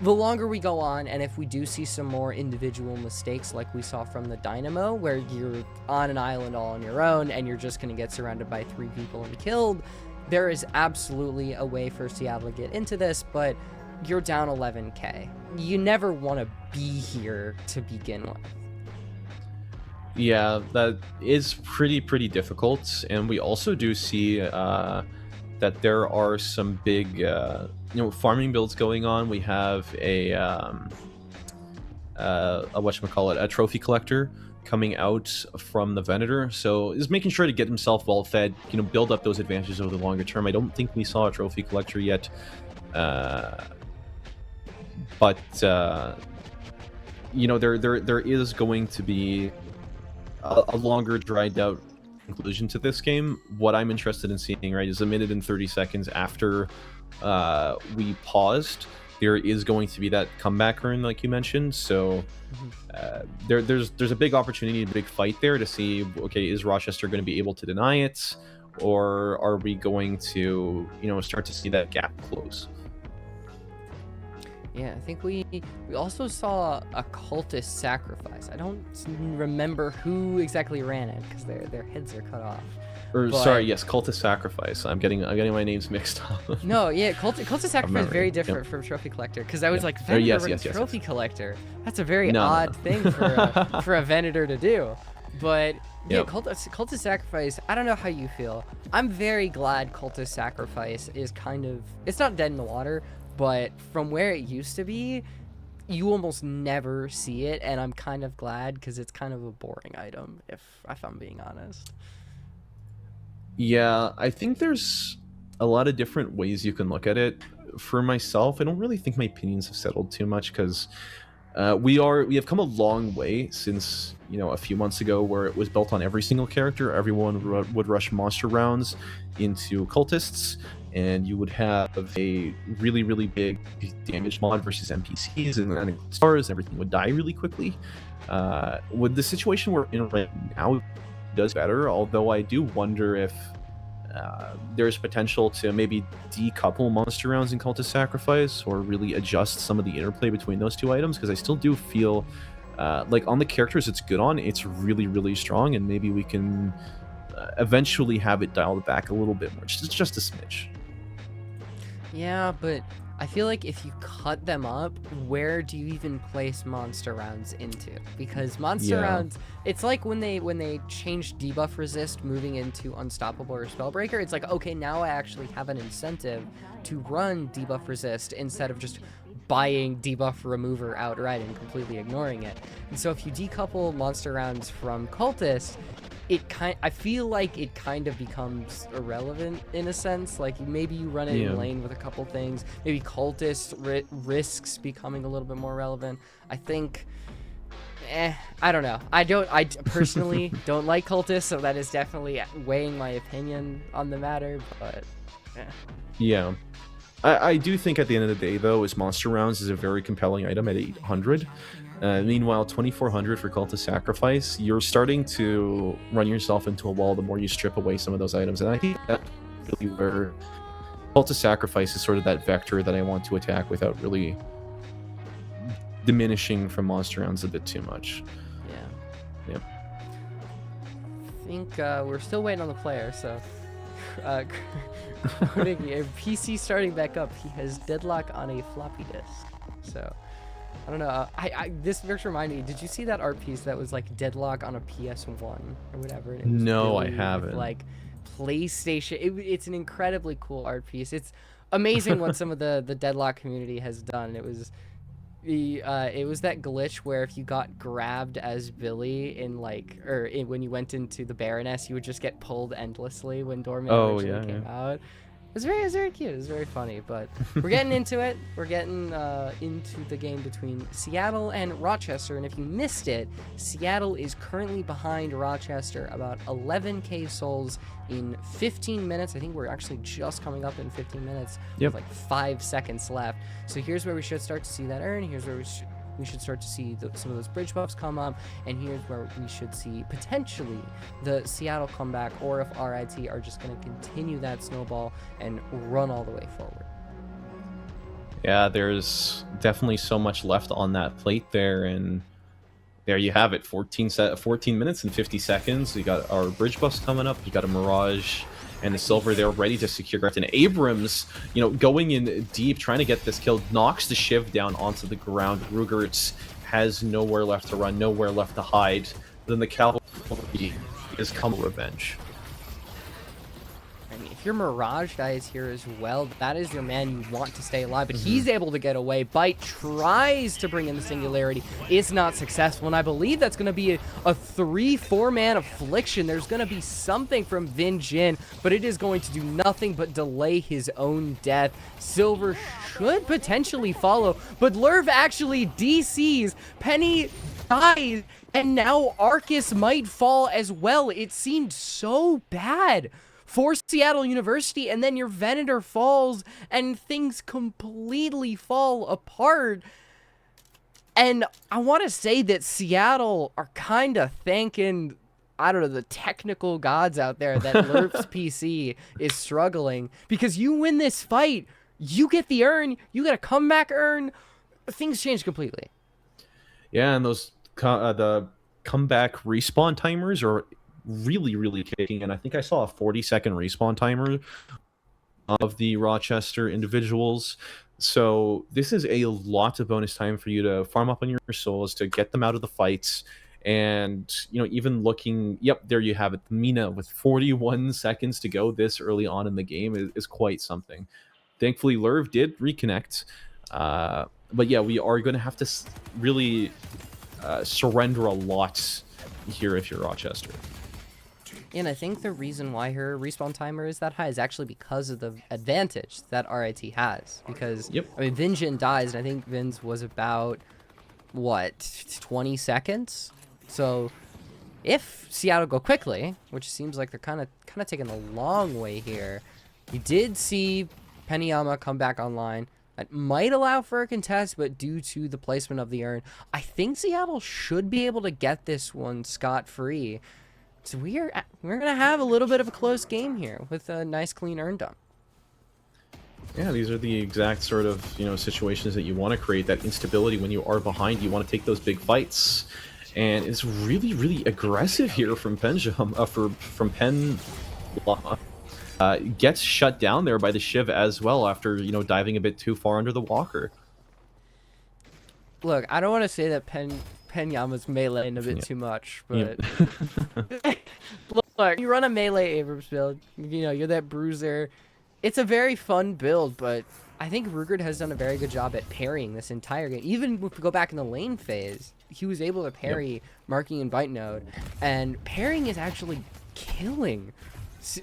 the longer we go on, and if we do see some more individual mistakes like we saw from the Dynamo, where you're on an island all on your own and you're just going to get surrounded by 3 people and killed, there is absolutely a way for Seattle to get into this, but you're down 11k. You never want to be here to begin with. Yeah, that is pretty difficult, and we also do see that there are some big, farming builds going on. We have a whatchamacallit, a trophy collector coming out from the Venator, so is making sure to get himself well fed, build up those advantages over the longer term. I don't think we saw a trophy collector yet, but there is going to be a longer dried out conclusion to this game. What I'm interested in seeing, right, is a minute and 30 seconds after we paused, there is going to be that comeback earn like you mentioned. So there's a big opportunity, a big fight there to see, okay, is Rochester going to be able to deny it, or are we going to start to see that gap close? Yeah, I think we also saw a cultist sacrifice. I don't remember who exactly ran it because their heads are cut off. Yes, cultist sacrifice. I'm getting my names mixed up. No, yeah, cultist sacrifice is very different from trophy collector, because I was like, Venator runs trophy collector. That's a very odd thing for a Venator to do. But yeah, cultist sacrifice, I don't know how you feel. I'm very glad cultist sacrifice is it's not dead in the water, but from where it used to be, you almost never see it, and I'm kind of glad because it's kind of a boring item, if I'm being honest. Yeah, I think there's a lot of different ways you can look at it. For myself, I don't really think my opinions have settled too much, because we have come a long way since a few months ago, where it was built on every single character. Everyone would rush monster rounds into cultists, and you would have a really big damage mod versus NPCs and stars, and everything would die really quickly. With the situation we're in right now, it does better, although I do wonder if there's potential to maybe decouple monster rounds and cultist sacrifice, or really adjust some of the interplay between those two items, because I still do feel like on the characters it's good on, it's really strong, and maybe we can eventually have it dialed back a little bit more, just a smidge. Yeah, but I feel like if you cut them up, where do you even place monster rounds into? Because monster rounds, it's like when they changed debuff resist moving into unstoppable or spellbreaker, it's like, okay, now I actually have an incentive to run debuff resist instead of just buying debuff remover outright and completely ignoring it. And so if you decouple monster rounds from cultist, I feel like it kind of becomes irrelevant in a sense. Like maybe you run it in lane with a couple things. Maybe cultist risks becoming a little bit more relevant. I think, I don't know. I personally don't like cultists, so that is definitely weighing my opinion on the matter. But yeah, I do think at the end of the day, though, is monster rounds is a very compelling item at 800. Meanwhile, 2400 for cultist sacrifice, you're starting to run yourself into a wall the more you strip away some of those items, and I think that's really where cultist sacrifice is sort of that vector that I want to attack without really diminishing from monster rounds a bit too much. Yeah. I think we're still waiting on the player, so PC starting back up. He has deadlock on a floppy disk, so I don't know. This just reminded me. Did you see that art piece that was like deadlock on a PS1 or whatever? It was no, I with, haven't. Like PlayStation. It's an incredibly cool art piece. It's amazing what some of the deadlock community has done. It was that glitch where if you got grabbed as Billy when you went into the Baroness, you would just get pulled endlessly when Dorman originally came out. It was very cute. It was very funny, but we're getting into it. We're getting into the game between Seattle and Rochester, and if you missed it, Seattle is currently behind Rochester about 11k souls in 15 minutes. I think we're actually just coming up in 15 minutes with like 5 seconds left. So here's where we should start to see that earn. Here's where we should start to see some of those bridge buffs come up, and here's where we should see potentially the Seattle comeback, or if RIT are just going to continue that snowball and run all the way forward. Yeah, there's definitely so much left on that plate there, and there you have it. 14 minutes and 50 seconds. We got our bridge buffs coming up. You got a Mirage and the Silver there ready to secure Grift. And Abrams, you know, going in deep, trying to get this kill, knocks the Shiv down onto the ground. Rugertz has nowhere left to run, nowhere left to hide. Then the Cavalry is coming revenge. I mean, if your Mirage dies here as well, that is your man you want to stay alive, but he's able to get away. Bite tries to bring in the Singularity. It's not successful, and I believe that's going to be a 3-4 man affliction. There's going to be something from Vinh Jin, but it is going to do nothing but delay his own death. Silver should potentially follow, but Lerv actually DCs. Penny dies, and now Arcus might fall as well. It seemed so bad for Seattle University, and then your Venator falls and things completely fall apart. And I want to say that Seattle are kind of thanking, I don't know, the technical gods out there that Lerp's PC is struggling, because you win this fight, you get the urn, you get a comeback urn, things change completely. Yeah, and those the comeback respawn timers are really kicking, and I think I saw a 40-second respawn timer of the Rochester individuals. So this is a lot of bonus time for you to farm up on your souls, to get them out of the fights. And, you know, even looking, yep, there you have it. Mina with 41 seconds to go this early on in the game is quite something. Thankfully, Lerv did reconnect. But yeah, we are going to have to really surrender a lot here if you're Rochester. And I think the reason why her respawn timer is that high is actually because of the advantage that RIT has. Because, I mean, Vinh Jin dies, and I think Vin's was about, what, 20 seconds? So, if Seattle go quickly, which seems like they're kind of taking a long way here, you did see Peniyama come back online. That might allow for a contest, but due to the placement of the urn, I think Seattle should be able to get this one scot-free. So we're gonna have a little bit of a close game here with a nice clean urn dump. Yeah, these are the exact sort of, you know, situations that you want to create, that instability when you are behind. You want to take those big fights, and it's really aggressive here from from Pen. Gets shut down there by the Shiv as well after, you know, diving a bit too far under the Walker. Look, I don't want to say that Penyama's meleeing a bit too much, but look, you run a melee Abrams build, you know, you're that bruiser. It's a very fun build, but I think Rugert has done a very good job at parrying this entire game. Even if we go back in the lane phase, he was able to parry marking and bite node, and parrying is actually killing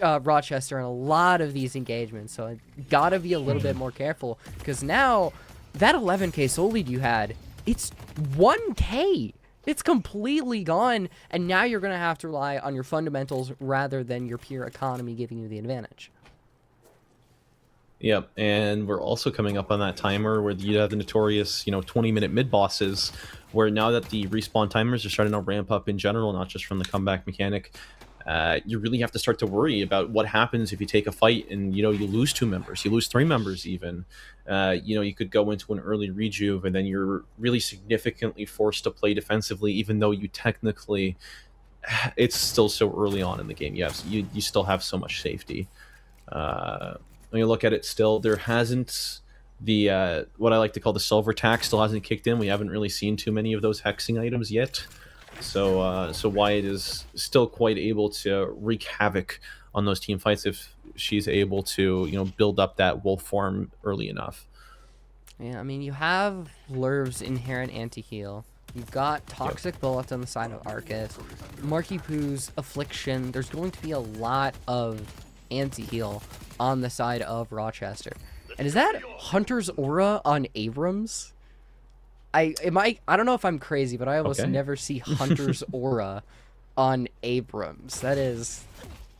Rochester in a lot of these engagements. So I gotta be a little bit more careful, because now that 11k soul lead you had, it's 1k. It's completely gone, and now you're gonna have to rely on your fundamentals rather than your pure economy giving you the advantage. Yep, and we're also coming up on that timer where you have the notorious, you know, 20-minute mid bosses, where now that the respawn timers are starting to ramp up in general, not just from the comeback mechanic, you really have to start to worry about what happens if you take a fight and, you know, you lose 2 members, you lose 3 members even. You know, you could go into an early rejuve, and then you're really significantly forced to play defensively, even though you technically, it's still so early on in the game. You still have so much safety. When you look at it, still there hasn't the what I like to call the silver tax still hasn't kicked in. We haven't really seen too many of those hexing items yet. So Wyatt is still quite able to wreak havoc on those team fights if she's able to, you know, build up that wolf form early enough. Yeah, I mean, you have Lerv's inherent anti-heal. You've got Toxic Bullet on the side of Arcus. Marky Poo's Affliction. There's going to be a lot of anti-heal on the side of Rochester. And is that Hunter's Aura on Abrams? I don't know if I'm crazy, but I almost never see Hunter's Aura on Abrams. That is,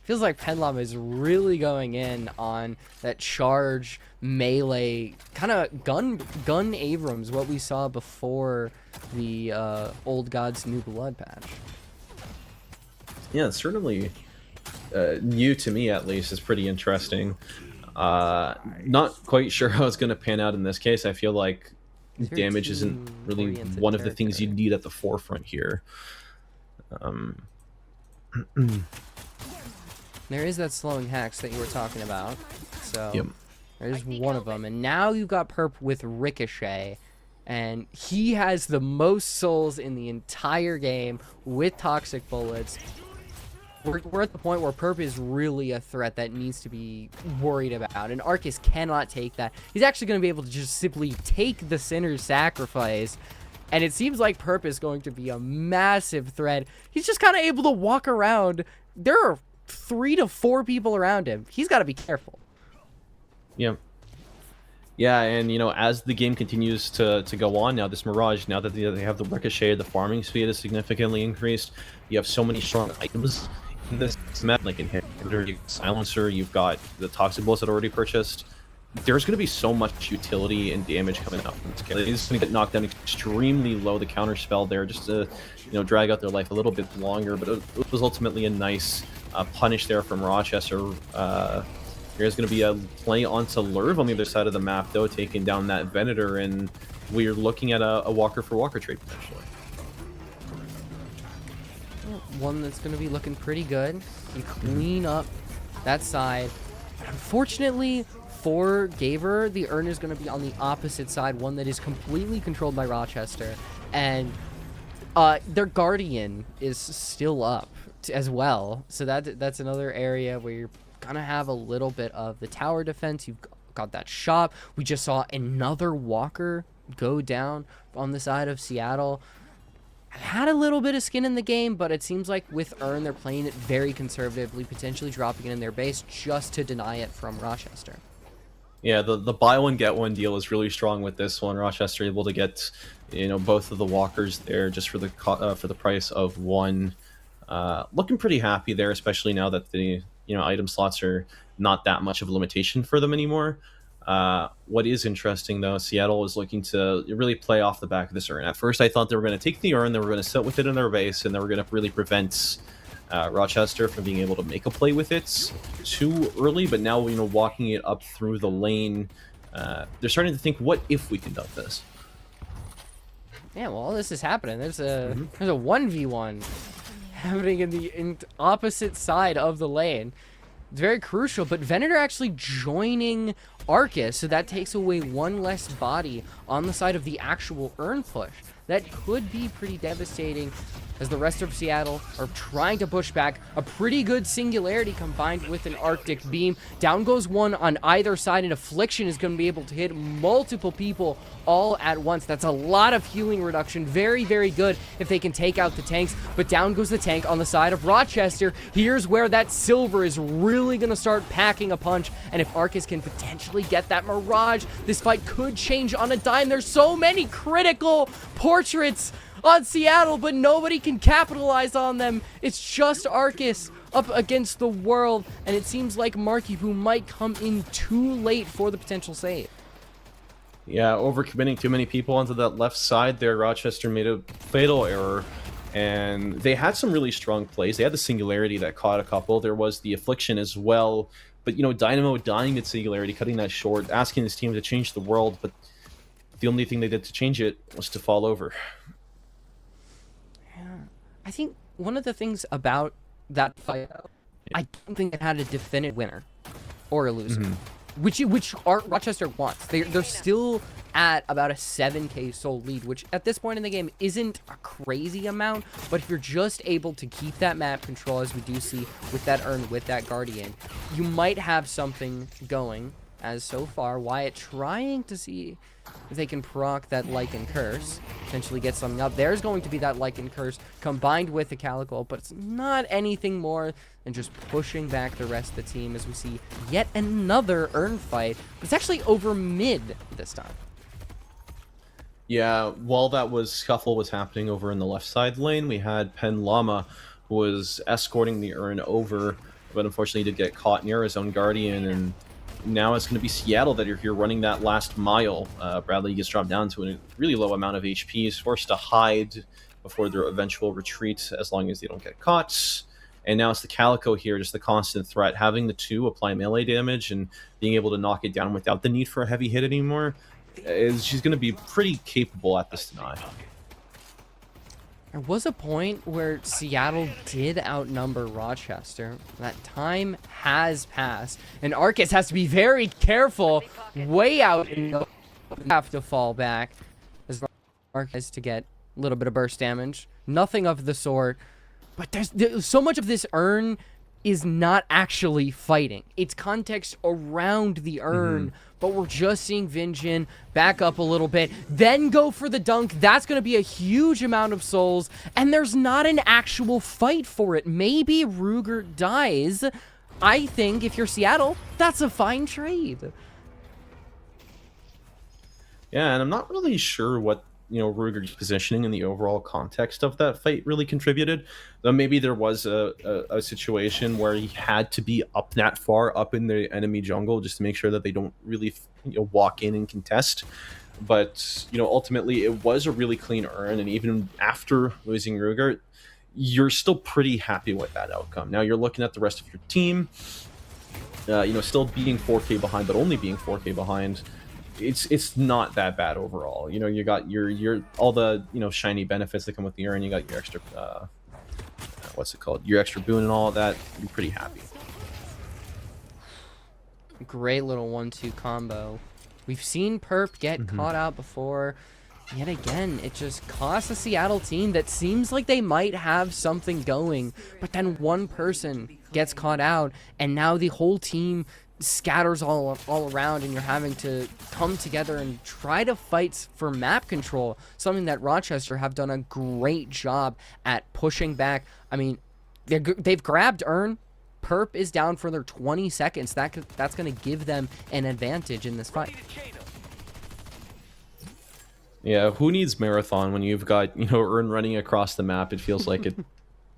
feels like Penlam is really going in on that charge melee kind of gun Abrams, what we saw before the Old Gods New Blood patch. Yeah, it's certainly new to me, at least. Is pretty interesting. Not quite sure how it's going to pan out in this case. I feel like It's very damage isn't really team-oriented one of the things you territory. need at the forefront here. There is that slowing hex that you were talking about. So Yep. there's one of them. And now you've got Perp with Ricochet. And he has the most souls in the entire game with Toxic Bullets. We're at the point where Perp is really a threat that needs to be worried about. And Arcus cannot take that. He's actually going to be able to just simply take the Sinner's Sacrifice. And it seems like Perp is going to be a massive threat. He's just kind of able to walk around. There are 3 to 4 people around him. He's got to be careful. Yeah. Yeah, and you know, as the game continues to go on now, this Mirage, now that they have the Ricochet, the farming speed is significantly increased. You have so many strong items in this map, like Inhibitor, you've got Silencer, you've got the Toxic Bullets that already purchased. There's going to be so much utility and damage coming out from this kid. He's going to get knocked down extremely low, the counter spell there, just to, you know, drag out their life a little bit longer, but it was ultimately a nice punish there from Rochester. There's going to be a play onto Lurv on the other side of the map, though, taking down that Venator, and we're looking at a Walker for Walker trade, potentially. One that's going to be looking pretty good. You clean up that side. Unfortunately for Gaver, the Urn is going to be on the opposite side, one that is completely controlled by Rochester. And their Guardian is still up as well. So that's another area where you're going to have a little bit of the tower defense. You've got that shop. We just saw another Walker go down on the side of Seattle. Had a little bit of skin in the game, but it seems like with Urn, they're playing it very conservatively, potentially dropping it in their base just to deny it from Rochester. Yeah, the buy one get one deal is really strong with this one. Rochester able to get, you know, both of the Walkers there just for the price of one. Looking pretty happy there, especially now that the, you know, item slots are not that much of a limitation for them anymore. What is interesting, though, Seattle is looking to really play off the back of this Urn. At first, I thought they were going to take the Urn, they were going to sit with it in their base, and they were going to really prevent Rochester from being able to make a play with it too early. But now, you know, walking it up through the lane, they're starting to think, what if we conduct this? Yeah, well, all this is happening. There's a 1v1 happening in the opposite side of the lane. It's very crucial, but Venator actually joining Arcus, so that takes away one less body on the side of the actual Urn push. That could be pretty devastating as the rest of Seattle are trying to push back. A pretty good Singularity combined with an Arctic Beam. Down goes one on either side, and Affliction is going to be able to hit multiple people all at once. That's a lot of healing reduction. Very, very good if they can take out the tanks, but down goes the tank on the side of Rochester. Here's where that Silver is really going to start packing a punch, and if Arcus can potentially get that Mirage, this fight could change on a dime. There's so many critical portraits on Seattle, but nobody can capitalize on them. It's just Arcus up against the world, and it seems like Marky Boo might come in too late for the potential save. Yeah, overcommitting too many people onto that left side there. Rochester made a fatal error, and they had some really strong plays. They had the Singularity that caught a couple. There was the Affliction as well, but, you know, Dynamo dying at Singularity, cutting that short, asking his team to change the world, but the only thing they did to change it was to fall over. I think one of the things about that fight, I don't think it had a definitive winner or a loser, which Rochester wants. They're still at about a 7k soul lead, which at this point in the game isn't a crazy amount, but if you're just able to keep that map control, as we do see with that Urn, with that Guardian, you might have something going. As so far, Wyatt trying to see if they can proc that Lycan Curse, potentially get something up. There's going to be that Lycan Curse combined with the Calico, but it's not anything more than just pushing back the rest of the team as we see yet another Urn fight. It's actually over mid this time. Yeah, while that scuffle was happening over in the left side lane, we had Pen Llama, who was escorting the Urn over, but unfortunately did get caught near his own Guardian, and now it's going to be Seattle that are here running that last mile. Bradley gets dropped down to a really low amount of HP. He's forced to hide before their eventual retreat as long as they don't get caught. And now it's the Calico here, just the constant threat. Having the 2 apply melee damage and being able to knock it down without the need for a heavy hit anymore, she's going to be pretty capable at this deny. There was a point where Seattle did outnumber Rochester. That time has passed, and Arcus has to be very careful. Way out in the have to fall back as Arcus to get a little bit of burst damage. Nothing of the sort. But there's so much of this urn is not actually fighting. It's context around the urn, but we're just seeing Vinjin back up a little bit, then go for the dunk. That's going to be a huge amount of souls, and there's not an actual fight for it. Maybe Ruger dies. I think if you're Seattle, that's a fine trade. Yeah, and I'm not really sure what Ruger's positioning in the overall context of that fight really contributed. Though maybe there was a situation where he had to be up that far up in the enemy jungle just to make sure that they don't really walk in and contest. But ultimately it was a really clean urn, and even after losing Ruger, you're still pretty happy with that outcome. Now you're looking at the rest of your team, still being 4K behind, but only being 4K behind. It's not that bad overall. You got your all the shiny benefits that come with the urn. You got your extra what's it called? Your extra boon and all of that. You're pretty happy. Great little 1-2 combo. We've seen Perp get caught out before. Yet again, it just costs a Seattle team that seems like they might have something going, but then one person gets caught out, and now the whole team scatters all around, and you're having to come together and try to fight for map control, something that Rochester have done a great job at pushing back. I mean, they've grabbed Urn. Perp is down for their 20 seconds. That's going to give them an advantage in this fight. Yeah, who needs Marathon when you've got Urn running across the map? It feels like it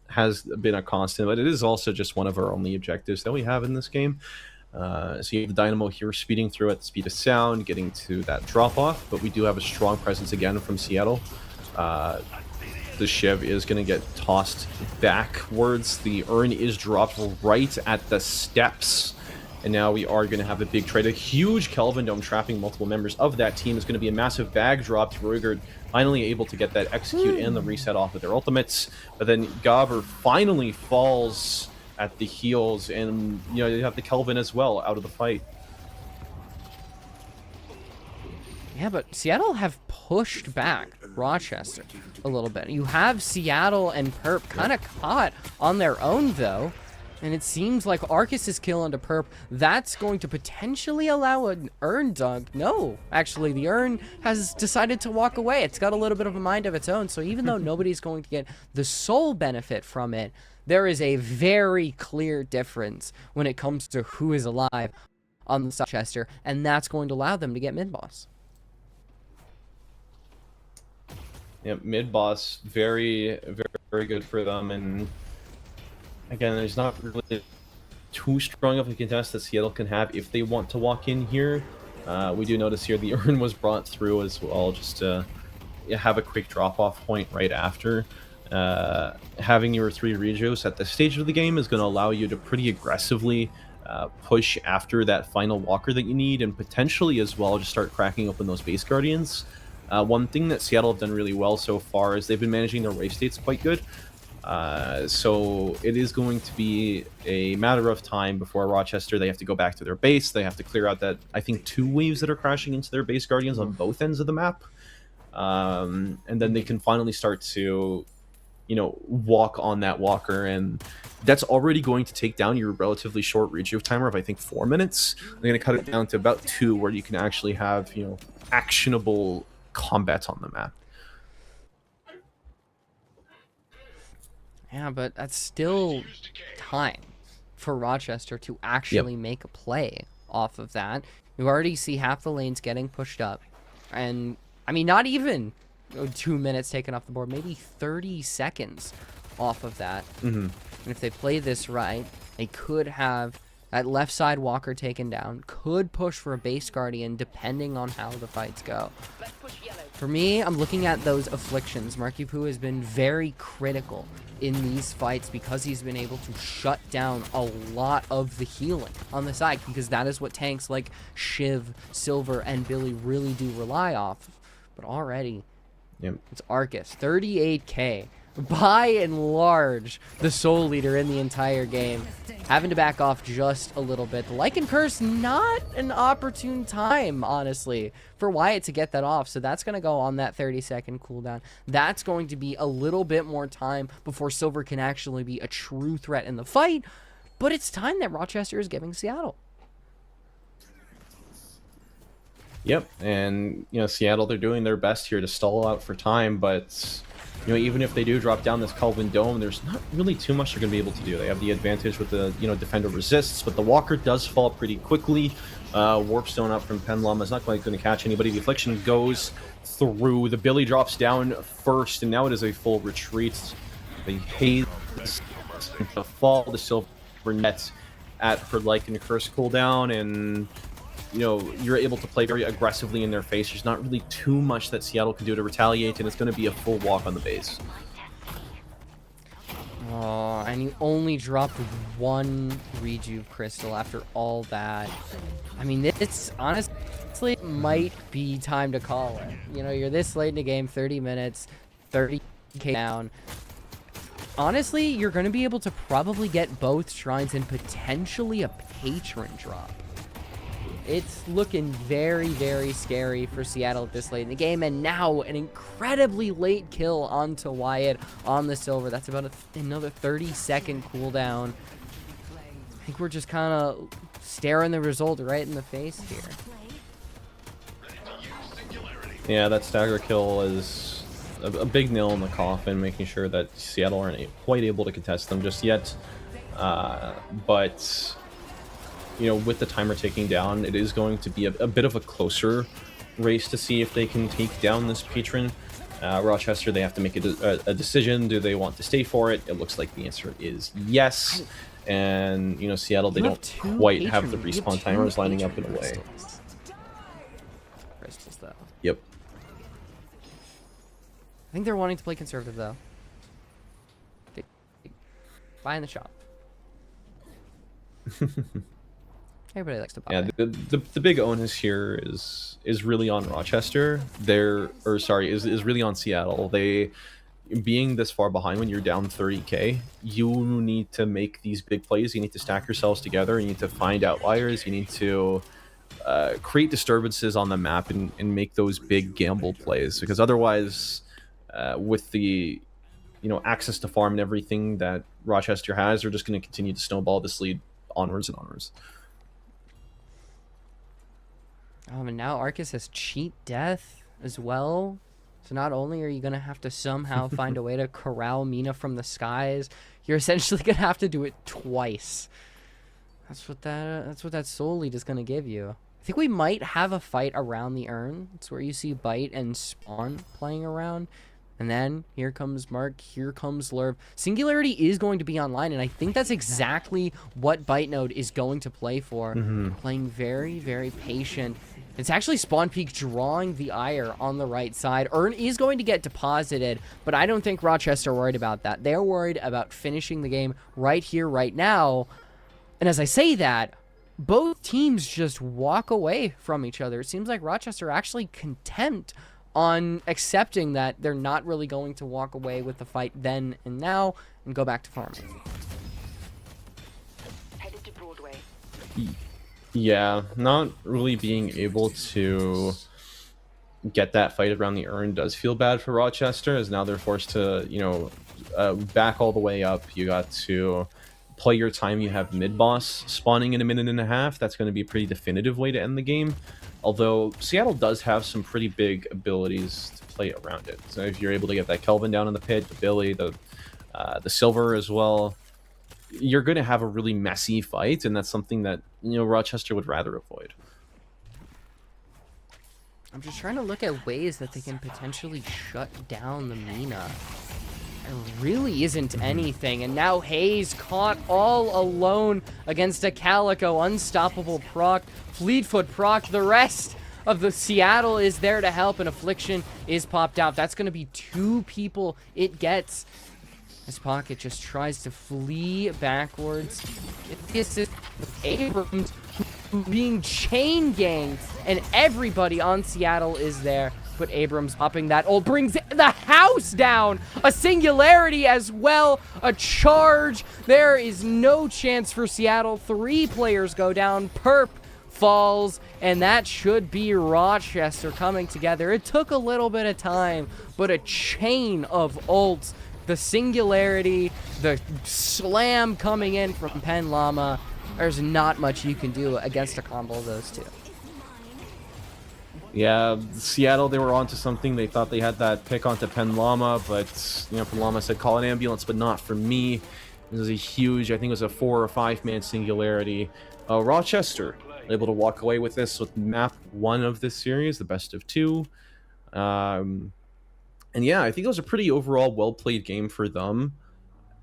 has been a constant, but it is also just one of our only objectives that we have in this game. So you have the Dynamo here speeding through at the speed of sound, getting to that drop-off, but we do have a strong presence again from Seattle. The Shiv is going to get tossed backwards. The Urn is dropped right at the steps, and now we are going to have a big trade. A huge Kelvin Dome trapping multiple members of that team. Is going to be a massive bag drop to Ruger, finally able to get that execute and the reset off of their ultimates. But then Gabber finally falls at the heels, and you have the Kelvin as well out of the fight. Yeah, but Seattle have pushed back Rochester a little bit. You have Seattle and Perp kind of caught on their own, though. And it seems like Arcus's kill onto Perp, that's going to potentially allow an Urn dunk. No, actually, the Urn has decided to walk away. It's got a little bit of a mind of its own. So even though nobody's going to get the sole benefit from it, there is a very clear difference when it comes to who is alive on the Rochester, and that's going to allow them to get mid-boss. Yeah, mid-boss, very, very, very good for them, and again, there's not really too strong of a contest that Seattle can have if they want to walk in here. We do notice here the Urn was brought through as well, just to have a quick drop-off point right after. Having your 3 Regios at this stage of the game is going to allow you to pretty aggressively push after that final walker that you need, and potentially as well just start cracking open those base guardians. One thing that Seattle have done really well so far is they've been managing their wave states quite good. So it is going to be a matter of time before Rochester, they have to go back to their base. They have to clear out that, I think, 2 waves that are crashing into their base guardians on both ends of the map. And then they can finally start to walk on that walker, and that's already going to take down your relatively short Regio timer of, I think, 4 minutes. They're going to cut it down to about 2, where you can actually have actionable combat on the map. Yeah, but that's still time for Rochester to actually make a play off of that. You already see half the lanes getting pushed up, and I mean, not even 2 minutes taken off the board, maybe 30 seconds off of that. And if they play this right, they could have that left side walker taken down, could push for a base guardian depending on how the fights go. Let's push yellow. For me, I'm looking at those afflictions. Marky Poo has been very critical in these fights because he's been able to shut down a lot of the healing on the side, because that is what tanks like Shiv, Silver, and Billy really do rely off. But already, Yep. it's Arcus, 38k. By and large, the sole leader in the entire game. Having to back off just a little bit. The Lycan Curse, not an opportune time, honestly, for Wyatt to get that off. So that's going to go on that 30-second cooldown. That's going to be a little bit more time before Silver can actually be a true threat in the fight. But it's time that Rochester is giving Seattle. Yep, and Seattle, they're doing their best here to stall out for time, but even if they do drop down this Kelvin Dome, there's not really too much they're going to be able to do. They have the advantage with the Defender resists, but the Walker does fall pretty quickly. Warpstone up from Penlum is not quite going to catch anybody. The Affliction goes through. The Billy drops down first, and now it is a full retreat. The Haze to fall. The Silver net at her Lycan Curse cooldown, and you're able to play very aggressively in their face. There's not really too much that Seattle can do to retaliate, and it's going to be a full walk on the base. Oh, and you only dropped one Rejuve Crystal after all that. I mean, it's honestly might be time to call it. You're this late in the game, 30 minutes, 30k down. Honestly, you're going to be able to probably get both shrines and potentially a patron drop. It's looking very, very scary for Seattle at this late in the game. And now an incredibly late kill onto Wyatt on the Silver. That's about another 30-second cooldown. I think we're just kind of staring the result right in the face here. Yeah, that stagger kill is a big nail in the coffin, making sure that Seattle aren't quite able to contest them just yet. But with the timer ticking down, it is going to be a bit of a closer race to see if they can take down this patron. Rochester, they have to make a decision. Do they want to stay for it? It looks like the answer is yes. And, Seattle, they don't quite have the respawn timers lining up in a way. Crystals, though. Yep. I think they're wanting to play conservative, though. Buy in the shop. Everybody likes to buy. Yeah, the big onus here is really on Rochester. Is really on Seattle. They, being this far behind when you're down 30k, you need to make these big plays. You need to stack yourselves together. You need to find outliers. You need to create disturbances on the map and make those big gamble plays. Because otherwise, with the access to farm and everything that Rochester has, they're just going to continue to snowball this lead onwards and onwards. And now Arcus has cheat death as well. So not only are you going to have to somehow find a way to corral Mina from the skies, you're essentially going to have to do it twice. That's what that soul lead is going to give you. I think we might have a fight around the urn. It's where you see Bite and Spawn playing around. And then here comes Mark, here comes Lurv. Singularity is going to be online, and I think that's exactly what Bite Node is going to play for. Playing very, very patient. It's actually Spawn Peak drawing the ire on the right side. Urn is going to get deposited, but I don't think Rochester are worried about that. They're worried about finishing the game right here, right now. And as I say that, both teams just walk away from each other. It seems like Rochester are actually content on accepting that they're not really going to walk away with the fight then and now and go back to farming. Headed to Broadway. Yeah, not really being able to get that fight around the urn does feel bad for Rochester, as now they're forced to, back all the way up. You got to play your time. You have mid-boss spawning in a minute and a half. That's going to be a pretty definitive way to end the game. Although Seattle does have some pretty big abilities to play around it. So if you're able to get that Kelvin down in the pit, the Billy, the Silver as well, you're going to have a really messy fight, and that's something that Rochester would rather avoid. I'm just trying to look at ways that they can potentially shut down the Mina. There really isn't anything, and now Hayes caught all alone against a Calico. Unstoppable proc, Fleetfoot proc, the rest of the Seattle is there to help, and Affliction is popped out. That's going to be 2 people it gets. As Pocket just tries to flee backwards. The assist of Abrams being chain ganged, and everybody on Seattle is there. But Abrams popping that ult brings the house down. A singularity as well. A charge. There is no chance for Seattle. 3 players go down. Perp falls, and that should be Rochester coming together. It took a little bit of time, but a chain of ults. The singularity, the slam coming in from Pen Llama. There's not much you can do against a combo of those 2. Yeah, Seattle, they were onto something. They thought they had that pick onto Pen Llama, but Pen Llama said, call an ambulance, but not for me. This is a huge, I think it was a 4 or 5 man singularity. Rochester able to walk away with this with map 1 of this series, the best of 2. And yeah, I think it was a pretty overall well-played game for them.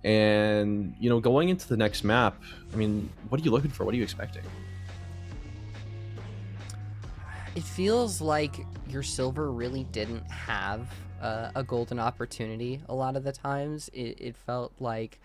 And, going into the next map, I mean, what are you looking for? What are you expecting? It feels like your silver really didn't have a golden opportunity a lot of the times. It felt like,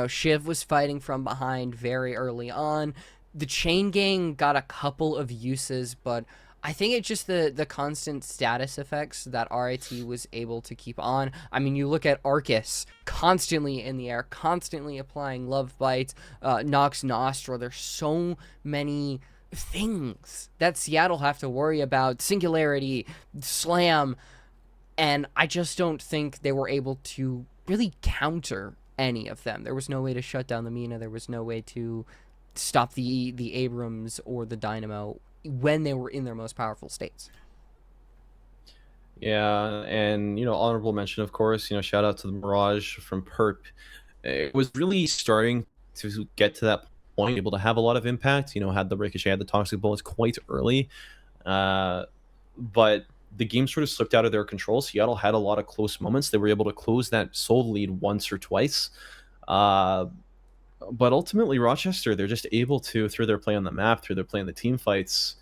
Shiv was fighting from behind very early on. The chain gang got a couple of uses, but I think it's just the constant status effects that RIT was able to keep on. I mean, you look at Arcus constantly in the air, constantly applying Love Bite, Nox Nostra. There's so many things that Seattle have to worry about. Singularity, Slam, and I just don't think they were able to really counter any of them. There was no way to shut down the Mina. There was no way to stop the Abrams or the Dynamo when they were in their most powerful states. Yeah, and honorable mention, of course, shout out to the Mirage from Perp. It was really starting to get to that point, able to have a lot of impact. Had the Ricochet, had the Toxic Bullets quite early, but the game sort of slipped out of their control. Seattle had a lot of close moments. They were able to close that Soul lead once or twice, but ultimately Rochester, they're just able to, through their play on the map, through their play in the team fights,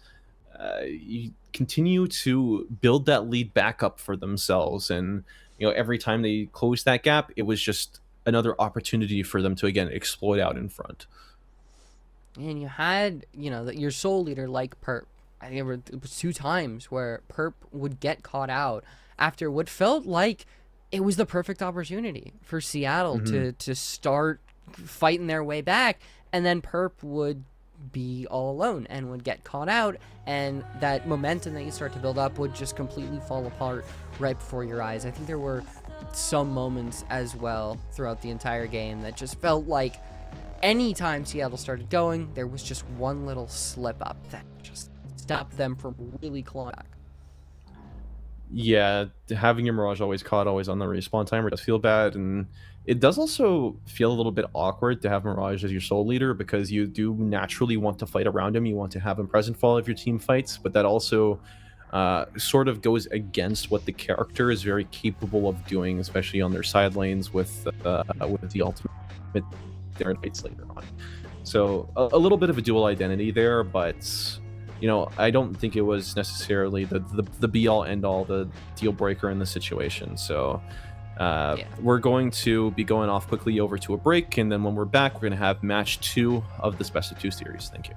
you continue to build that lead back up for themselves. And every time they closed that gap, it was just another opportunity for them to again exploit out in front. And you had, your soul leader like Perp. I think it was 2 times where Perp would get caught out after what felt like it was the perfect opportunity for Seattle to start fighting their way back, and then Perp would be all alone and would get caught out, and that momentum that you start to build up would just completely fall apart right before your eyes. I think there were some moments as well throughout the entire game that just felt like anytime Seattle started going, there was just one little slip up that just stopped them from really clawing back. Yeah, having your Mirage always caught, always on the respawn timer does feel bad, and it does also feel a little bit awkward to have Mirage as your soul leader, because you do naturally want to fight around him. You want to have him present for all of your team fights, but that also sort of goes against what the character is very capable of doing, especially on their side lanes with the ultimate fights later on. So a little bit of a dual identity there, but I don't think it was necessarily the be-all end-all, the deal breaker in the situation. So we're going to be going off quickly over to a break, and then when we're back, we're going to have match 2 of this best of 2 series. Thank you.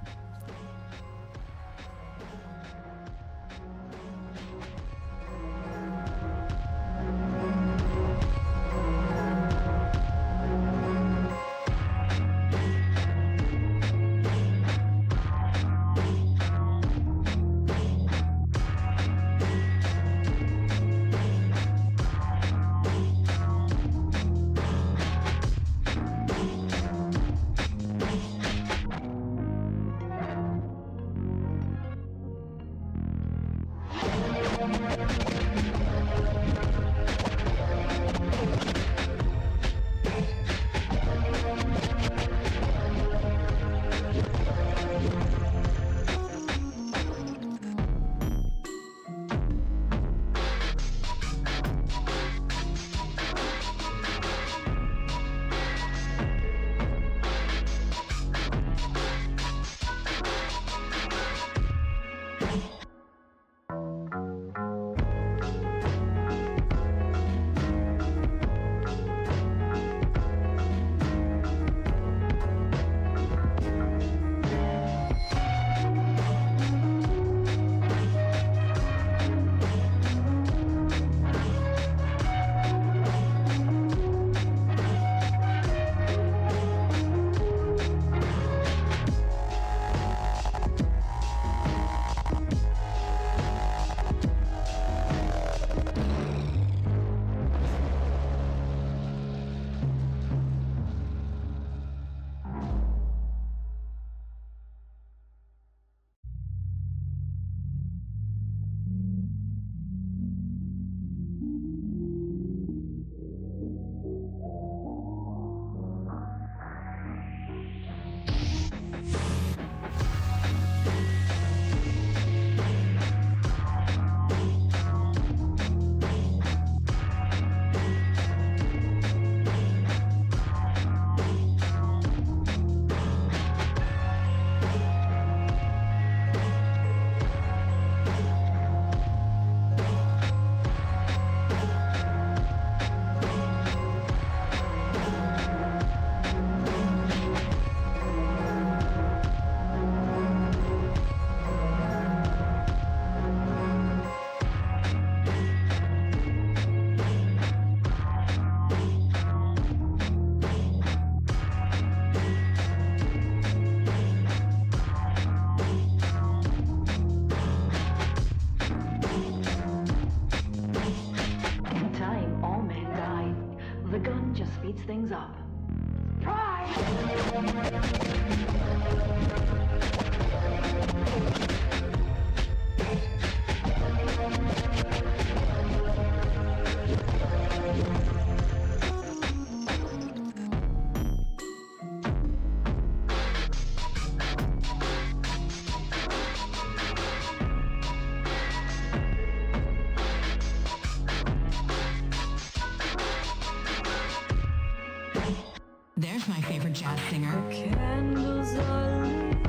There's my favorite jazz singer. Candles are lit.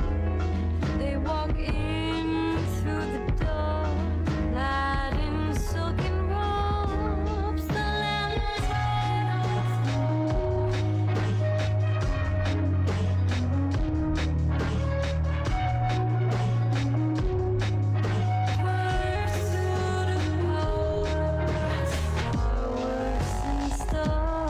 They walk in through the door, clad in silken robes. The lamps pursuit of power, fireworks and stars.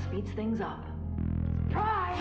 speeds things up. Pride!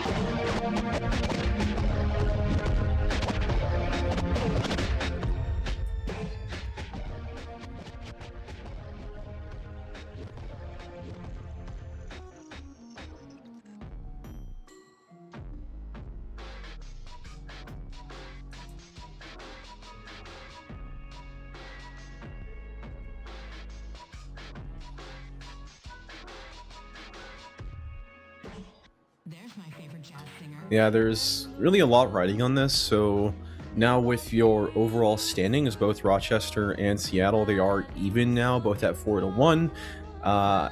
jazz singer. Yeah, there's really a lot riding on this. So now with your overall standings, both Rochester and Seattle, they are even now, both at 4-1.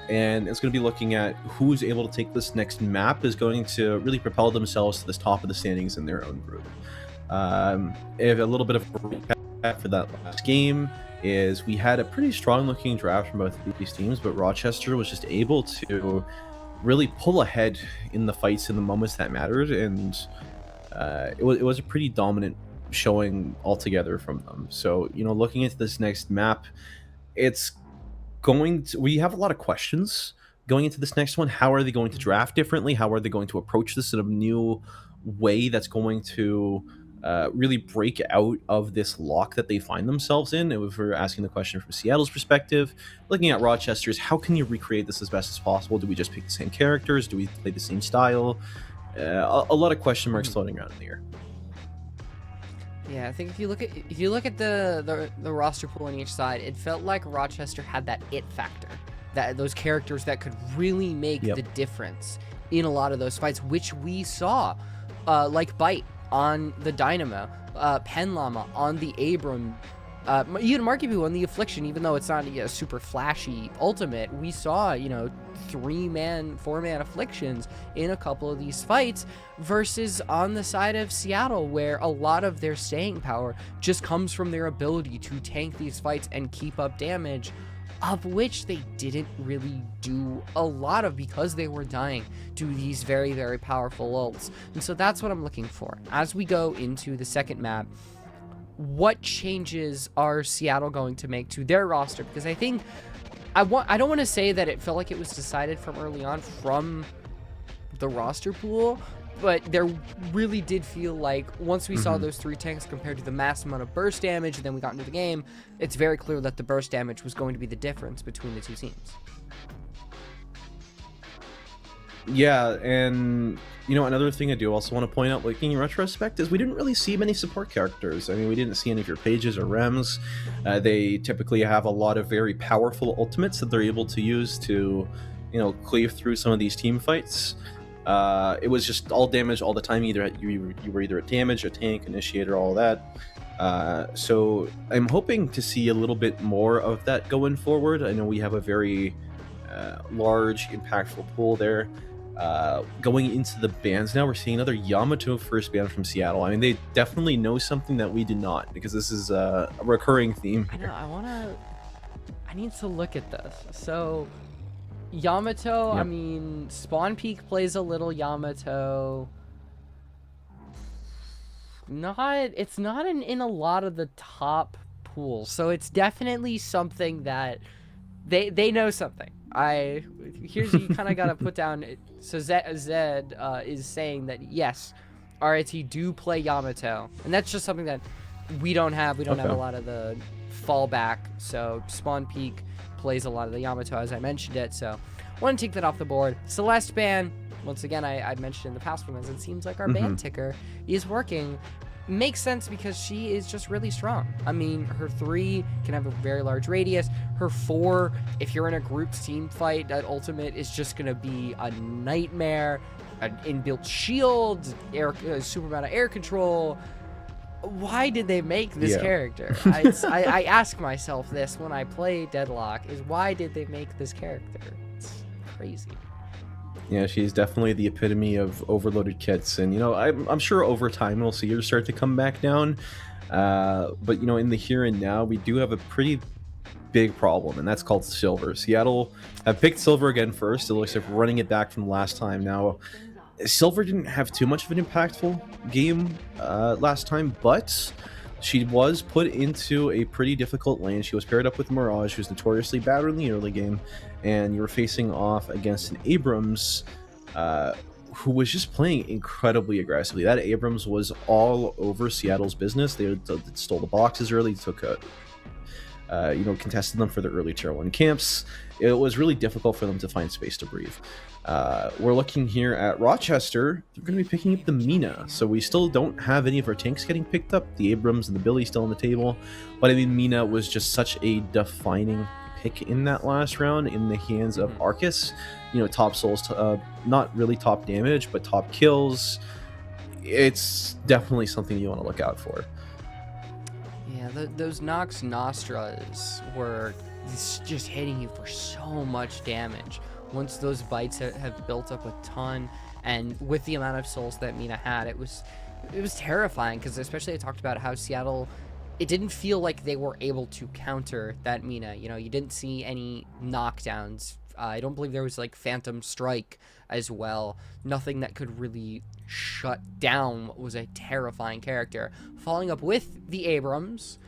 And it's going to be looking at who's able to take this next map is going to really propel themselves to the top of the standings in their own group. If a little bit of a recap for that last game is we had a pretty strong looking draft from both of these teams, but Rochester was just able to really pull ahead in the fights in the moments that mattered, and it was a pretty dominant showing altogether from them. So, you know, looking into this next map, we have a lot of questions going into this next one. How are they going to draft differently? How are they going to approach this in a new way that's going to really break out of this lock that they find themselves in? If we're asking the question from Seattle's perspective, looking at Rochester's, how can you recreate this as best as possible? Do we just pick the same characters? Do we play the same style? A lot of question marks floating around in the air. Yeah, I think if you look at the roster pool on each side, it felt like Rochester had that it factor, that those characters that could really make the difference in a lot of those fights, which we saw, like Bite on the Dynamo, Pen Llama on the Abram, even Marky Boo on the Affliction. Even though it's not a super flashy ultimate, we saw 3-man, 4-man Afflictions in a couple of these fights, versus on the side of Seattle, where a lot of their staying power just comes from their ability to tank these fights and keep up damage, of which they didn't really do a lot of because they were dying to these very, very powerful ults. And so that's what I'm looking for as we go into the second map. What changes are Seattle going to make to their roster? Because I think I don't want to say that it felt like it was decided from early on from the roster pool, but there really did feel like once we saw those 3 tanks compared to the mass amount of burst damage, and then we got into the game, it's very clear that the burst damage was going to be the difference between the two teams. Yeah, and another thing I do also want to point out, looking in retrospect, is we didn't really see many support characters. I mean, we didn't see any of your Pages or Rems. They typically have a lot of very powerful ultimates that they're able to use to, cleave through some of these team fights. It was just all damage all the time. Either you were either a damage, a tank, initiator, all that. So I'm hoping to see a little bit more of that going forward. I know we have a very large, impactful pool there. Going into the bans now, we're seeing another Yamato first ban from Seattle. I mean, they definitely know something that we do not, because this is a recurring theme here. I need to look at this. So Yamato, Yep. I mean, Spawn Peak plays a little Yamato. It's not in a lot of the top pools, so it's definitely something that they know something. You kind of got to put down. So Zed is saying that yes, RIT do play Yamato, and that's just something that we don't have. We don't have a lot of the fallback. So Spawn Peak plays a lot of the Yamato, as I mentioned it. So I want to take that off the board. Celeste ban, once again, I mentioned in the past ones, it seems like our ban ticker is working. Makes sense because she is just really strong. I mean, her 3 can have a very large radius. Her 4, if you're in a group team fight, that ultimate is just going to be a nightmare. An inbuilt shield, super amount of air control. Why did they make this character? I ask myself this when I play Deadlock, is why did they make this character? It's crazy. Yeah, she's definitely the epitome of overloaded kits, and I'm sure over time we'll see her start to come back down. But in the here and now, we do have a pretty big problem, and that's called Silver. Seattle have picked Silver again first. It looks like we're running it back from last time. Now, Silver didn't have too much of an impactful game last time, but she was put into a pretty difficult lane. She was paired up with Mirage, who's notoriously bad in the early game, and you were facing off against an Abrams who was just playing incredibly aggressively. That Abrams was all over Seattle's business. They stole the boxes early, took contested them for the early tier 1 camps. It was really difficult for them to find space to breathe. We're looking here at Rochester. They're going to be picking up the Mina, so we still don't have any of our tanks getting picked up. The Abrams and the Billy still on the table, but I mean, Mina was just such a defining pick in that last round in the hands of Arcus. top souls, not really top damage, but top kills. It's definitely something you want to look out for. Yeah, those Nox Nostras were just hitting you for so much damage. Once those bites have built up a ton, and with the amount of souls that Mina had, it was terrifying, because especially I talked about how Seattle, it didn't feel like they were able to counter that Mina. You didn't see any knockdowns. I don't believe there was like Phantom Strike as well. Nothing that could really shut down what was a terrifying character. Following up with the Abrams,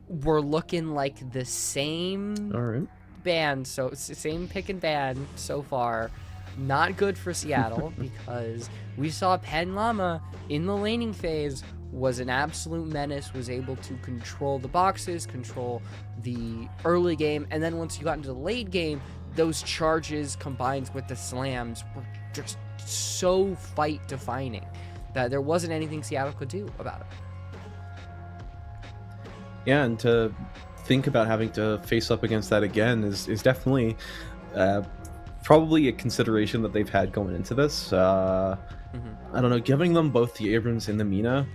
we're looking like the same All right. band, so it's the same pick and ban so far. Not good for Seattle because we saw Pen Llama in the laning phase was an absolute menace, was able to control the boxes, control the early game, and then once you got into the late game, those charges combined with the slams were just so fight defining that there wasn't anything Seattle could do about it. Yeah, and to think about having to face up against that again is definitely probably a consideration that they've had going into this. I don't know, giving them both the Abrams and the Mina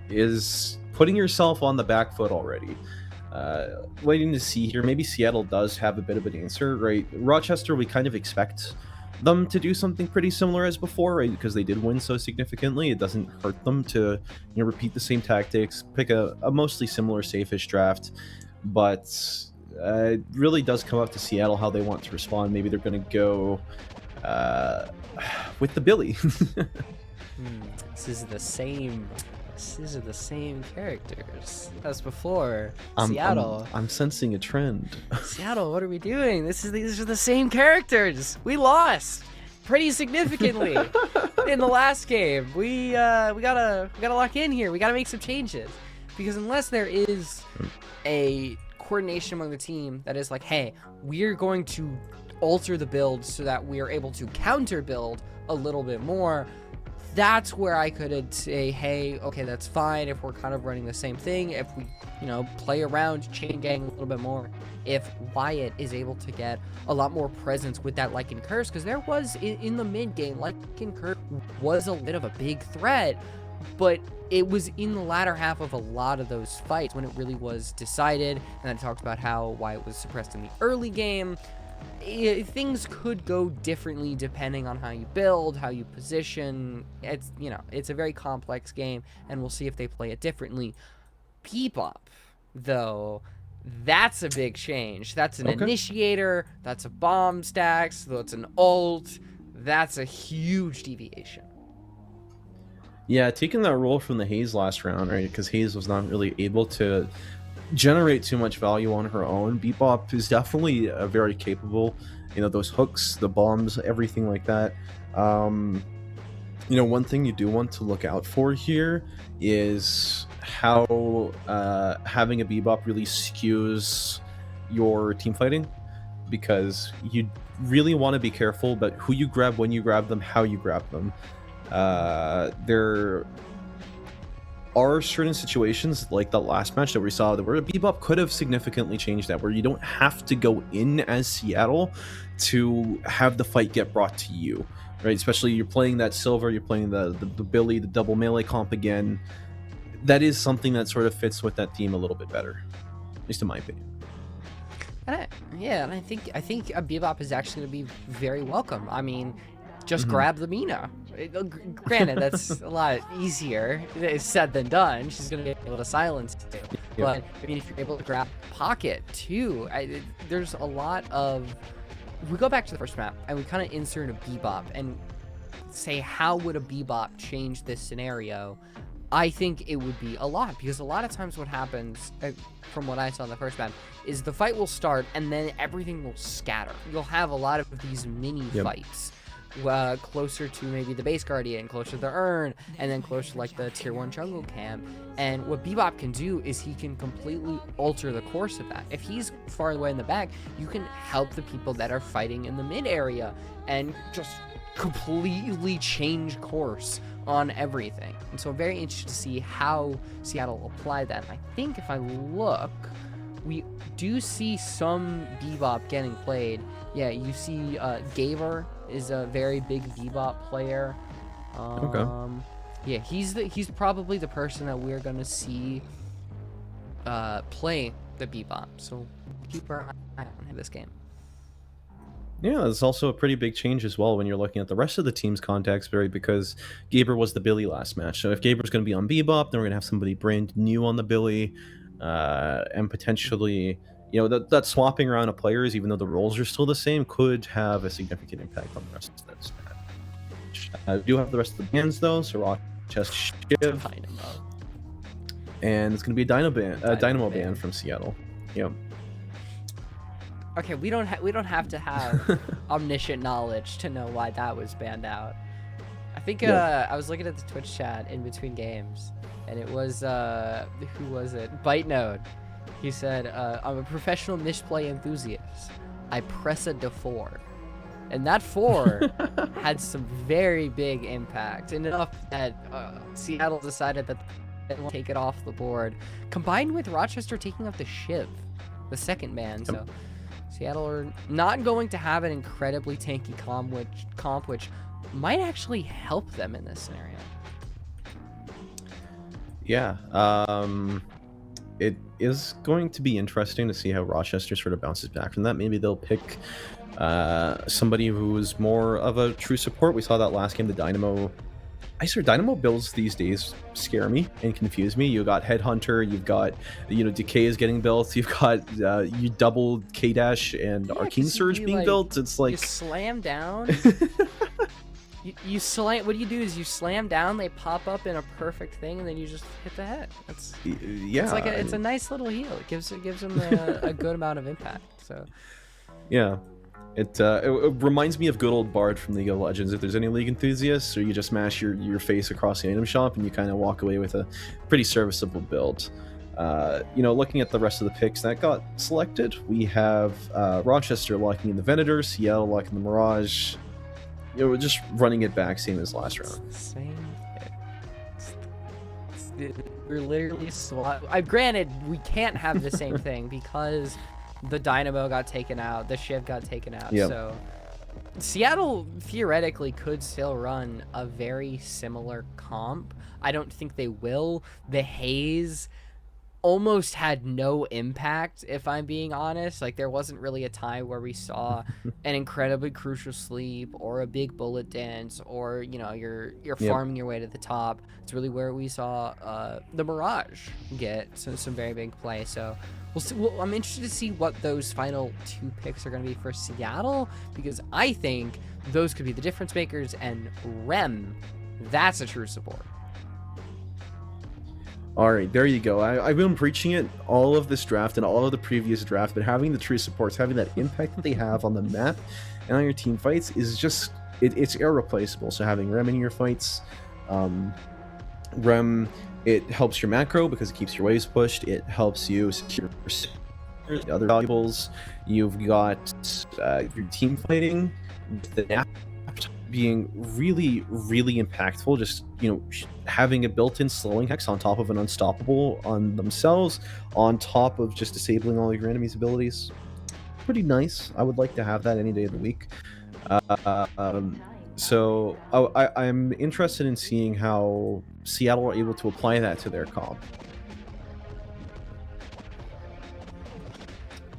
is putting yourself on the back foot already. Waiting to see here, maybe Seattle does have a bit of an answer, right? Rochester, we kind of expect them to do something pretty similar as before, right? Because they did win so significantly, it doesn't hurt them to repeat the same tactics, pick a mostly similar safe-ish draft, but it really does come up to Seattle how they want to respond. Maybe they're going to go with the Billy. This is the same characters as before. Seattle. I'm sensing a trend. Seattle, what are we doing? These are the same characters. We lost pretty significantly in the last game. We gotta lock in here. We gotta make some changes, because unless there is a coordination among the team that is like, hey, we're going to alter the build so that we are able to counter build a little bit more, that's where I could say, hey, okay, that's fine if we're kind of running the same thing, if we, play around chain gang a little bit more, if Wyatt is able to get a lot more presence with that Lycan Curse, because there was, in the mid game, Lycan Curse was a bit of a big threat, but it was in the latter half of a lot of those fights when it really was decided, and I talked about how Wyatt was suppressed in the early game. Things could go differently depending on how you build, how you position. It's a very complex game, and we'll see if they play it differently. Bebop, though, that's a big change. That's an initiator, that's a bomb stacks, that's an ult, that's a huge deviation. Yeah, taking that role from the Haze last round, right? Because Haze was not really able to generate too much value on her own. Bebop is definitely very capable. Those hooks, the bombs, everything like that. One thing you do want to look out for here is how having a Bebop really skews your team fighting, because you really want to be careful about who you grab, when you grab them, how you grab them. There are certain situations like the last match that we saw where a Bebop could have significantly changed that, where you don't have to go in as Seattle to have the fight get brought to you, right? Especially you're playing that Silver, you're playing the Billy, the double melee comp again. That is something that sort of fits with that team a little bit better, at least in my opinion. And I think a Bebop is actually going to be very welcome. I mean, just grab the Mina. Granted, that's a lot easier said than done. She's going to be able to silence it. Yeah. But, I mean, if you're able to grab Pocket, too, there's a lot of... We go back to the first map, and we kind of insert a Bebop, and say, how would a Bebop change this scenario? I think it would be a lot, because a lot of times what happens, from what I saw in the first map, is the fight will start, and then everything will scatter. You'll have a lot of these mini fights. Closer to maybe the base guardian, closer to the urn, and then closer to like the tier 1 jungle camp. And what Bebop can do is he can completely alter the course of that. If he's far away in the back, you can help the people that are fighting in the mid area and just completely change course on everything. And so I'm very interested to see how Seattle apply that. And I think if I look, we do see some Bebop getting played. Yeah, you see Gaver is a very big Bebop player. Yeah, he's probably the person that we're gonna see play the Bebop. So keep our eye on this game. Yeah, that's also a pretty big change as well when you're looking at the rest of the team's context, Barry, because Gaber was the Billy last match. So if Gaber's going to be on Bebop, then we're going to have somebody brand new on the Billy, and potentially, that swapping around of players, even though the roles are still the same, could have a significant impact on the rest of this match. We do have the rest of the bands though, so Rochester, Shiv, and it's going to be a Dynamo band from Seattle. Yep. Okay, we don't have to have omniscient knowledge to know why that was banned out. I think I was looking at the Twitch chat in between games, and it was who was it? Byte Node. He said, "I'm a professional misplay enthusiast. I press a D4," and that 4 had some very big impact, enough that Seattle decided that they would take it off the board, combined with Rochester taking up the Shiv, the second ban. So Seattle are not going to have an incredibly tanky comp, which might actually help them in this scenario. Yeah, it is going to be interesting to see how Rochester sort of bounces back from that. Maybe they'll pick somebody who's more of a true support. We saw that last game, the Dynamo. Dynamo builds these days scare me and confuse me. You got Headhunter, you've got, Decay is getting built, you've got you double K-Dash and Arcane Surge being built. It's like... You slam down... you slam... What you do is you slam down, they pop up in a perfect thing, and then you just hit the head. Yeah. It's a nice little heal. It gives them a good amount of impact. So... Yeah. It reminds me of good old Bard from League of Legends. If there's any League enthusiasts, or you just mash your face across the item shop and you kind of walk away with a pretty serviceable build. Looking at the rest of the picks that got selected, we have Rochester locking in the Venator, Seattle locking the Mirage. We're just running it back, same as last round. Same. We're literally granted, we can't have the same thing because the Dynamo got taken out, the Shiv got taken out. Yep. So Seattle theoretically could still run a very similar comp. I don't think they will. The Haze almost had no impact, if I'm being honest. Like, there wasn't really a time where we saw an incredibly crucial sleep or a big bullet dance, or you're farming your way to the top. It's really where we saw the Mirage get some very big play. So we'll see. I'm interested to see what those final 2 picks are going to be for Seattle, because I think those could be the difference makers, and Rem, that's a true support. All right, there you go. I've been preaching it all of this draft and all of the previous draft, but having the true supports, having that impact that they have on the map and on your team fights is just, it's irreplaceable. So having Rem in your fights, Rem, it helps your macro because it keeps your waves pushed. It helps you secure other valuables. You've got your team fighting, the nap being really, really impactful. Just, having a built-in slowing hex on top of an unstoppable on themselves, on top of just disabling all your enemy's abilities. Pretty nice. I would like to have that any day of the week. So I'm interested in seeing how Seattle are able to apply that to their comp.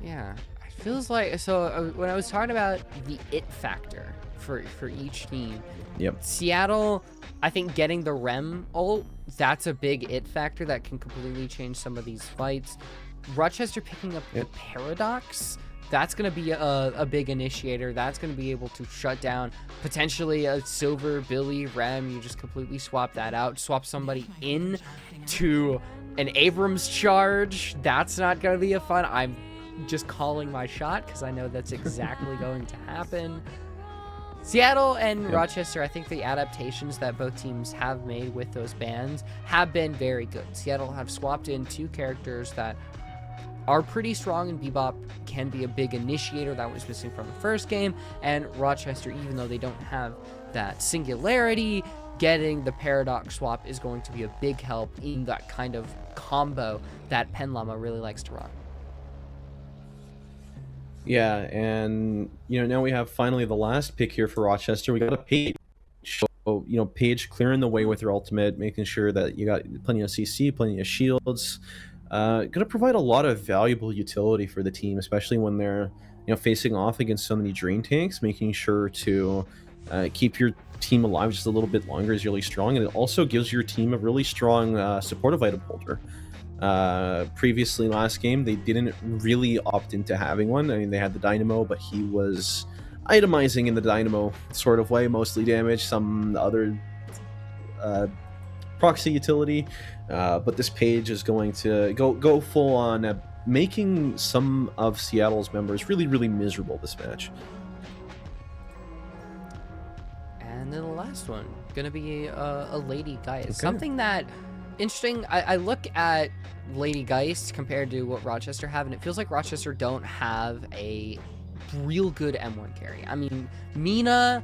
Yeah, it feels like, so when I was talking about the it factor for each team, yep, Seattle, I think getting the Rem ult, that's a big it factor that can completely change some of these fights. Rochester picking up the Paradox, that's going to be a big initiator. That's going to be able to shut down potentially a Silver, Billy, Rem. You just completely swap that out. Swap somebody in to an Abrams charge. That's not going to be a fun. I'm just calling my shot because I know that's exactly going to happen. Seattle and Rochester, I think the adaptations that both teams have made with those bans have been very good. Seattle have swapped in 2 characters that are pretty strong in Bebop, can be a big initiator that was missing from the first game, and Rochester, even though they don't have that singularity, getting the Paradox swap is going to be a big help in that kind of combo that Penlama really likes to run. Yeah, and now we have finally the last pick here for Rochester. We got a Page. So, Page clearing the way with her ultimate, making sure that you got plenty of CC, plenty of shields. Going to provide a lot of valuable utility for the team, especially when they're facing off against so many drain tanks. Making sure to keep your team alive just a little bit longer is really strong, and it also gives your team a really strong supportive item holder. Previously, last game, they didn't really opt into having one. I mean, they had the Dynamo, but he was itemizing in the Dynamo sort of way, mostly damage, some other proxy utility. But this Page is going to go full on making some of Seattle's members really, really miserable this match. And then the last one, gonna be a Lady Geist. Something that interesting. I look at Lady Geist compared to what Rochester have, and it feels like Rochester don't have a real good M1 carry. I mean, Mina,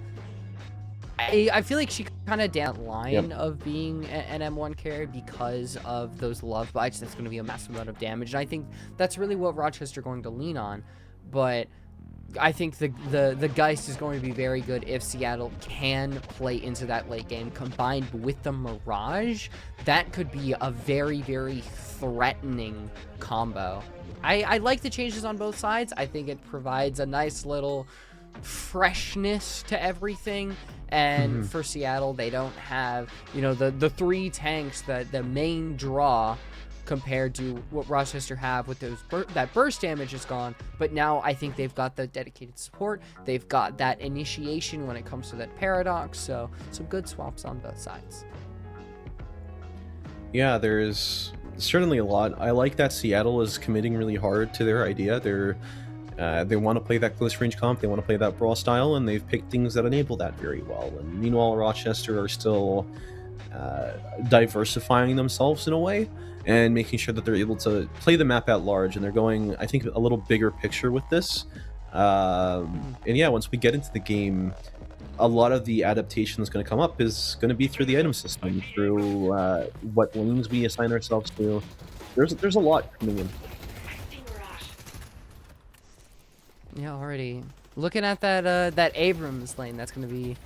I feel like she kind of down the line of being an M1 carry because of those love bites. That's going to be a massive amount of damage, and I think that's really what Rochester going to lean on. But I think the Geist is going to be very good if Seattle can play into that late game combined with the Mirage. That could be a very, very threatening combo. I like the changes on both sides. I think it provides a nice little freshness to everything. And for Seattle, they don't have, the three tanks, the main draw compared to what Rochester have with those that burst damage is gone. But now I think they've got the dedicated support. They've got that initiation when it comes to that paradox. So some good swaps on both sides. Yeah, there's certainly a lot. I like that Seattle is committing really hard to their idea. They want to play that close range comp. They want to play that brawl style, and they've picked things that enable that very well. And meanwhile, Rochester are still diversifying themselves in a way and making sure that they're able to play the map at large. And they're going, I think, a little bigger picture with this. And yeah, once we get into the game, a lot of the adaptation that's going to come up is going to be through the item system, through what lanes we assign ourselves to. There's a lot coming in. Yeah, already looking at that Abrams lane. That's going to be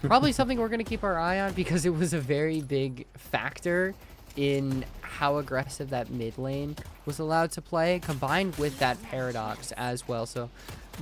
probably something we're going to keep our eye on because it was a very big factor in how aggressive that mid lane was allowed to play, combined with that paradox as well. So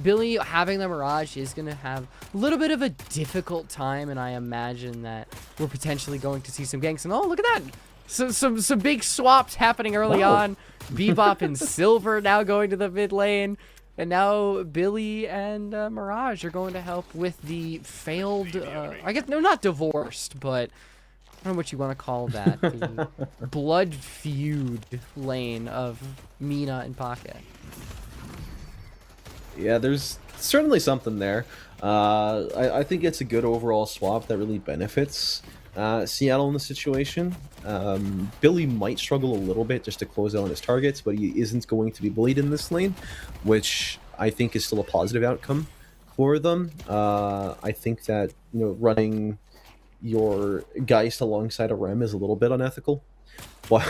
Billy having the Mirage is going to have a little bit of a difficult time, and I imagine that we're potentially going to see some ganks. And oh, look at that! Some big swaps happening early on. Bebop and Silver now going to the mid lane. And now Billy and Mirage are going to help with the failed, I guess, no, not divorced, but I don't know what you want to call that. The blood feud lane of Mina and Pocket. Yeah, there's certainly something there. I think it's a good overall swap that really benefits Seattle in the situation. Billy might struggle a little bit just to close out on his targets, but he isn't going to be bullied in this lane, which I think is still a positive outcome for them. I think that running your Geist alongside a Rem is a little bit unethical, but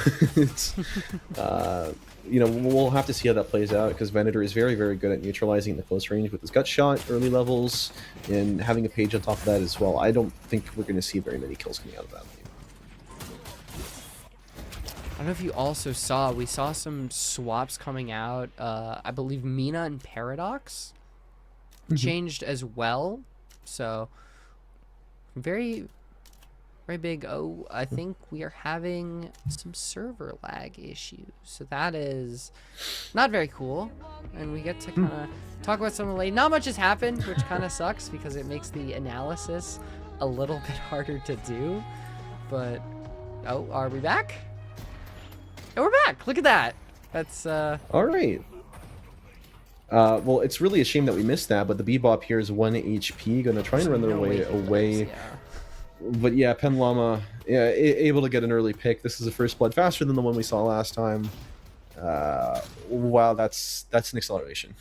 we'll have to see how that plays out, because Venator is very, very good at neutralizing the close range with his gut shot early levels, and having a Page on top of that as well. I don't think we're going to see very many kills coming out of that lane. I don't know if you also saw, we saw some swaps coming out. I believe Mina and Paradox changed as well. So very, very big. Oh, I think we are having some server lag issues. So that is not very cool. And we get to kind of talk about some of the late. Not much has happened, which kind of sucks because it makes the analysis a little bit harder to do. But, oh, are we back? And we're back. Look at that. That's all right. Well, it's really a shame that we missed that, but the Bebop here is 1 HP, gonna try and run their way away. But yeah, Pen Llama, able to get an early pick. This is a first blood faster than the one we saw last time. Wow, that's an acceleration.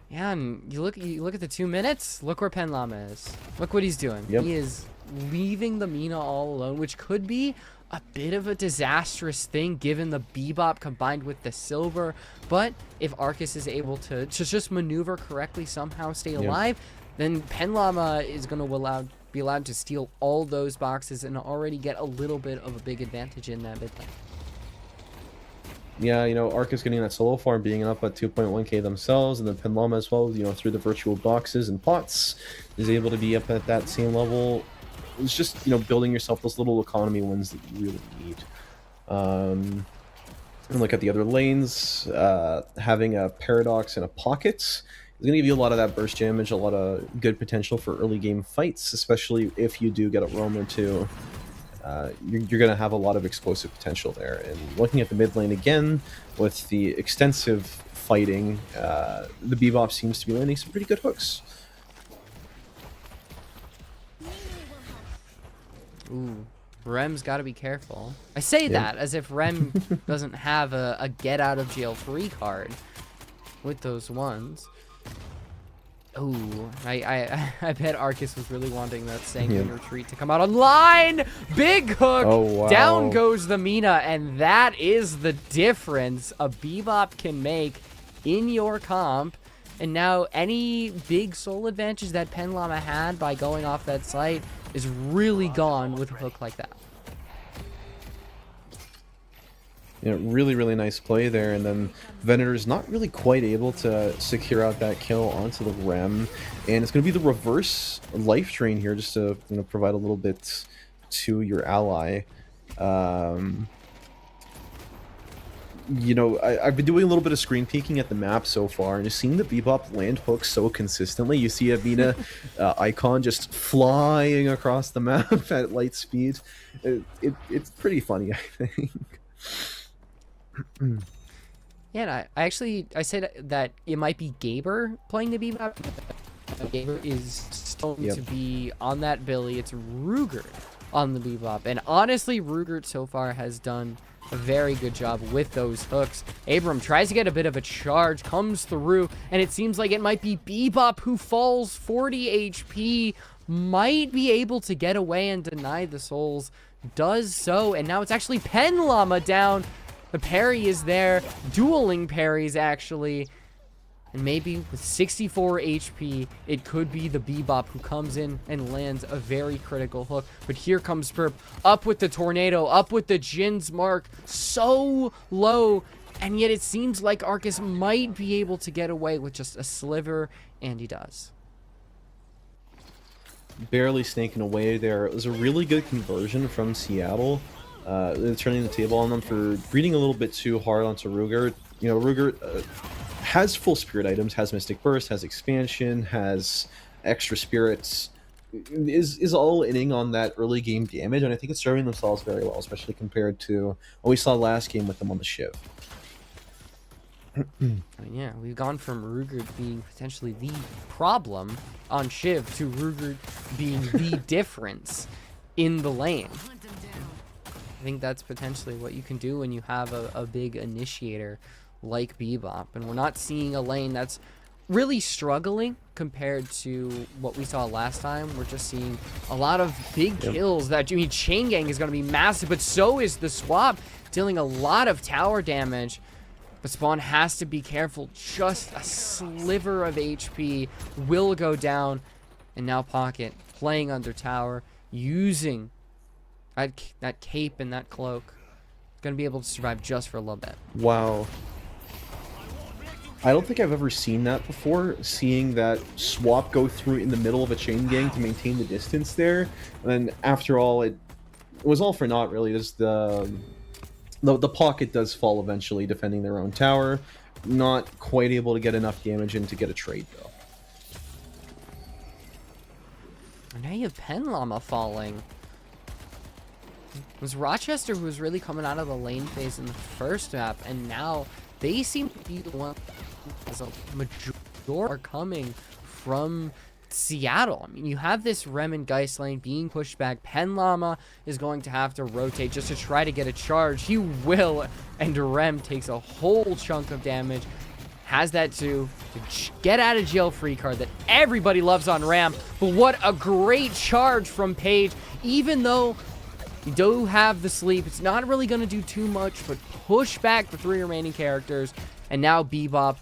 Yeah, and you look at the 2 minutes. Look where Pen Llama is. Look what he's doing. Yep. He is leaving the Mina all alone, which could be a bit of a disastrous thing given the Bebop combined with the silver. But if Arcus is able to just maneuver correctly, somehow stay alive, then Penlama is going to be allowed to steal all those boxes and already get a little bit of a big advantage in that mid lane. Yeah, you know, Arcus getting that solo farm, being up at 2.1k themselves, and then Penlama as well, you know, through the virtual boxes and pots, is able to be up at that same level. It's just, you know, building yourself those little economy wins that you really need. And look at the other lanes, having a Paradox and a Pocket is going to give you a lot of that burst damage, a lot of good potential for early game fights, especially if you do get a roam or two. You're going to have a lot of explosive potential there. And looking at the mid lane again, with the extensive fighting, the Bebop seems to be landing some pretty good hooks. Ooh, Rem's got to be careful. I say that as if Rem doesn't have a get out of jail free card with those ones. Ooh, I bet Arcus was really wanting that Sanguine retreat to come out online. Big hook. Oh, wow. Down goes the Mina, and that is the difference a Bebop can make in your comp. And now any big soul advantage that Penlama had by going off that site is really gone with a hook like that. You know, really, really nice play there, and then Venator's not really quite able to secure out that kill onto the Rem, and it's going to be the reverse life drain here just to, you know, provide a little bit to your ally. You know, I've been doing a little bit of screen peeking at the map so far, and just seeing the Bebop land hooks so consistently. You see a Mina icon just flying across the map at light speed. It's pretty funny, I think. Yeah, and I said that it might be Gaber playing the Bebop. Gaber is still to be on that Billy. It's Rugert on the Bebop, and honestly, Rugert so far has done a very good job with those hooks. Abram tries to get a bit of a charge, comes through, and it seems like it might be Bebop who falls 40 HP, might be able to get away and deny the souls, does so, and now it's actually Penlama down. The parry is there, dueling parries actually, and maybe with 64 HP, it could be the Bebop who comes in and lands a very critical hook. But here comes Perp, up with the Tornado, up with the Jin's Mark, so low, and yet it seems like Arcus might be able to get away with just a sliver, and he does. Barely snaking away there. It was a really good conversion from Seattle. Turning the table on them for breeding a little bit too hard onto Rugert. You know, Rugert has full spirit items, has Mystic Burst, has expansion, has extra spirits, is all inning on that early game damage, and I think it's serving themselves very well, especially compared to what we saw last game with them on the Shiv. I mean, yeah, we've gone from Rugert being potentially the problem on Shiv to Rugert being the difference in the lane. I think that's potentially what you can do when you have a big initiator like Bebop. And we're not seeing a lane that's really struggling compared to what we saw last time. We're just seeing a lot of big kills that, I mean, Chain Gang is going to be massive, but so is the Swap, dealing a lot of tower damage. But Spawn has to be careful. Just a sliver of HP will go down. And now Pocket playing under tower, using that cape and that cloak. Gonna be able to survive just for a little bit. Wow. I don't think I've ever seen that before, seeing that Swap go through in the middle of a chain gang to maintain the distance there. And after all, it was all for naught, really. Just the Pocket does fall eventually, defending their own tower. Not quite able to get enough damage in to get a trade, though. And now you have Penlama falling. It was Rochester who was really coming out of the lane phase in the first map, and now they seem to be the one as a majority are coming from Seattle. I mean, you have this Rem and Geist lane being pushed back. Penlama is going to have to rotate just to try to get a charge. He will, and Rem takes a whole chunk of damage. Has that too. The get out of jail free card that everybody loves on ramp. But what a great charge from Paige, even though You do have the sleep. It's not really going to do too much, but push back the 3 remaining characters. And now Bebop,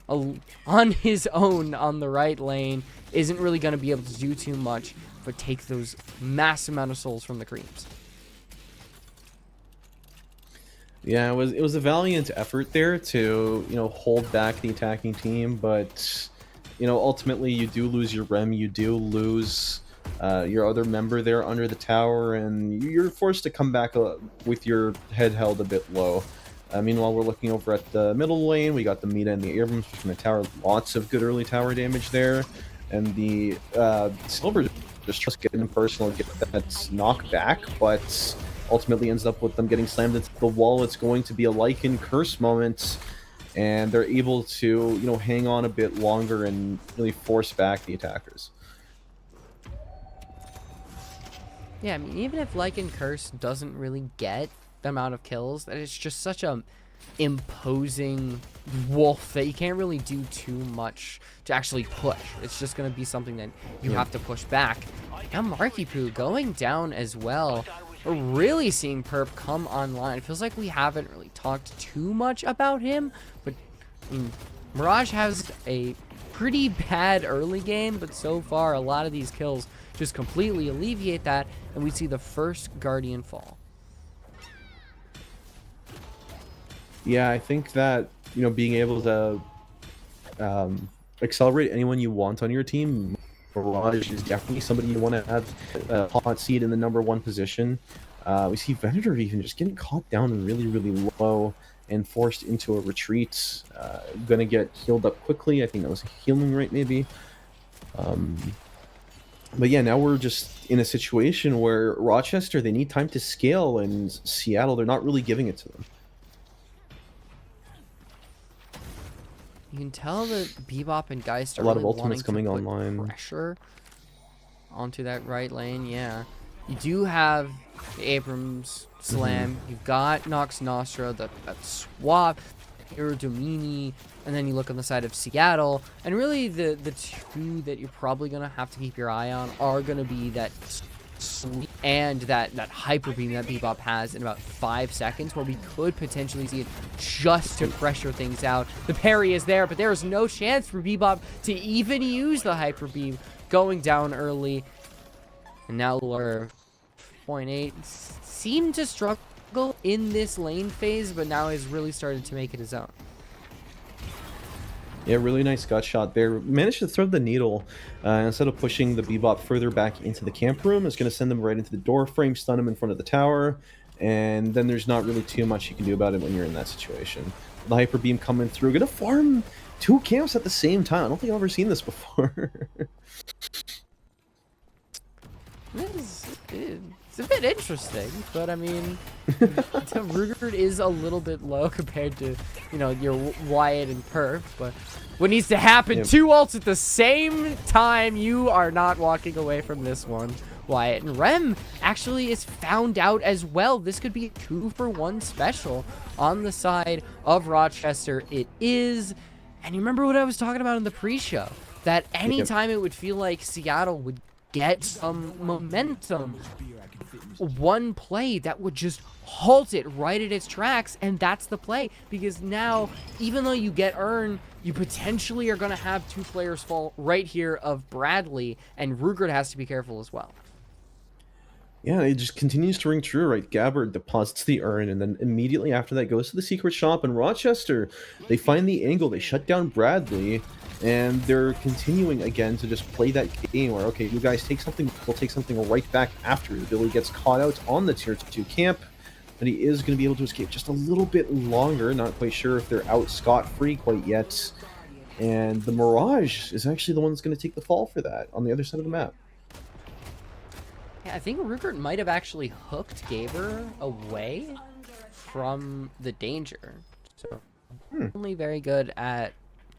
on his own on the right lane, isn't really going to be able to do too much, but take those massive amount of souls from the creeps. Yeah, it was a valiant effort there to, you know, hold back the attacking team, but, you know, ultimately you do lose your Rem, you do lose your other member there under the tower, and you're forced to come back with your head held a bit low. Meanwhile, we're looking over at the middle lane. We got the Mina and the Abrams from the tower. Lots of good early tower damage there, and the Silver just getting them personal, get that knock back, but ultimately ends up with them getting slammed into the wall. It's going to be a Lycan curse moment, and they're able to, you know, hang on a bit longer and really force back the attackers. Yeah, I mean, even if Lycan Curse doesn't really get the amount of kills, that it's just such a imposing wolf that you can't really do too much to actually push. It's just going to be something that you have to push back. Now Marky Poo going down as well. We're really seeing Perp come online. It feels like we haven't really talked too much about him, but I mean, Mirage has a pretty bad early game, but so far a lot of these kills just completely alleviate that, and we see the first Guardian fall. Yeah, I think that, you know, being able to accelerate anyone you want on your team, Mirage is definitely somebody you want to have a hot seat in the #1 position. We see Venator even just getting caught down really, really low and forced into a retreat. Gonna get healed up quickly. I think that was a healing rate, maybe. But yeah, now we're just in a situation where Rochester, they need time to scale, and Seattle, they're not really giving it to them. You can tell that Bebop and Geist are A lot really of ultimates wanting coming to put online. pressure onto that right lane. Yeah, you do have the Abrams slam. You've got Nox Nostra, that swap, Domini, and then you look on the side of Seattle, and really the two that you're probably gonna have to keep your eye on are gonna be that sleep and that hyper beam that Bebop has in about 5 seconds, where we could potentially see it just to pressure things out. The parry is there, but there is no chance for Bebop to even use the hyper beam, going down early. And now we're 0.8 seemed to struggle in this lane phase, but now has really started to make it his own. Yeah, really nice gut shot there. Managed to throw the needle instead of pushing the Bebop further back into the camp room. It's going to send them right into the door frame, stun him in front of the tower, and then there's not really too much you can do about it when you're in that situation. The hyper beam coming through, going to farm 2 camps at the same time. I don't think I've ever seen this before. It's a bit interesting, but I mean, Rugert is a little bit low compared to, you know, your Wyatt and Perp, but what needs to happen, Yep. 2 ults at the same time, you are not walking away from this one, Wyatt. And Rem actually is found out as well. This could be a 2-for-1 special on the side of Rochester. It is, and you remember what I was talking about in the pre-show, that anytime it would feel like Seattle would get some momentum, one play that would just halt it right at its tracks, and that's the play. Because now, even though you get Earn, you potentially are going to have 2 players fall right here of Bradley, and Rugert has to be careful as well. Yeah, it just continues to ring true, right? Gabbard deposits the urn, and then immediately after that goes to the secret shop, and Rochester, they find the angle, they shut down Bradley, and they're continuing again to just play that game where, okay, you guys take something, we'll take something right back after. Billy gets caught out on the tier 2 camp, but he is going to be able to escape just a little bit longer. Not quite sure if they're out scot-free quite yet. And the Mirage is actually the one that's going to take the fall for that on the other side of the map. Yeah, I think Rugert might have actually hooked Gaber away from the danger. So, only very good at,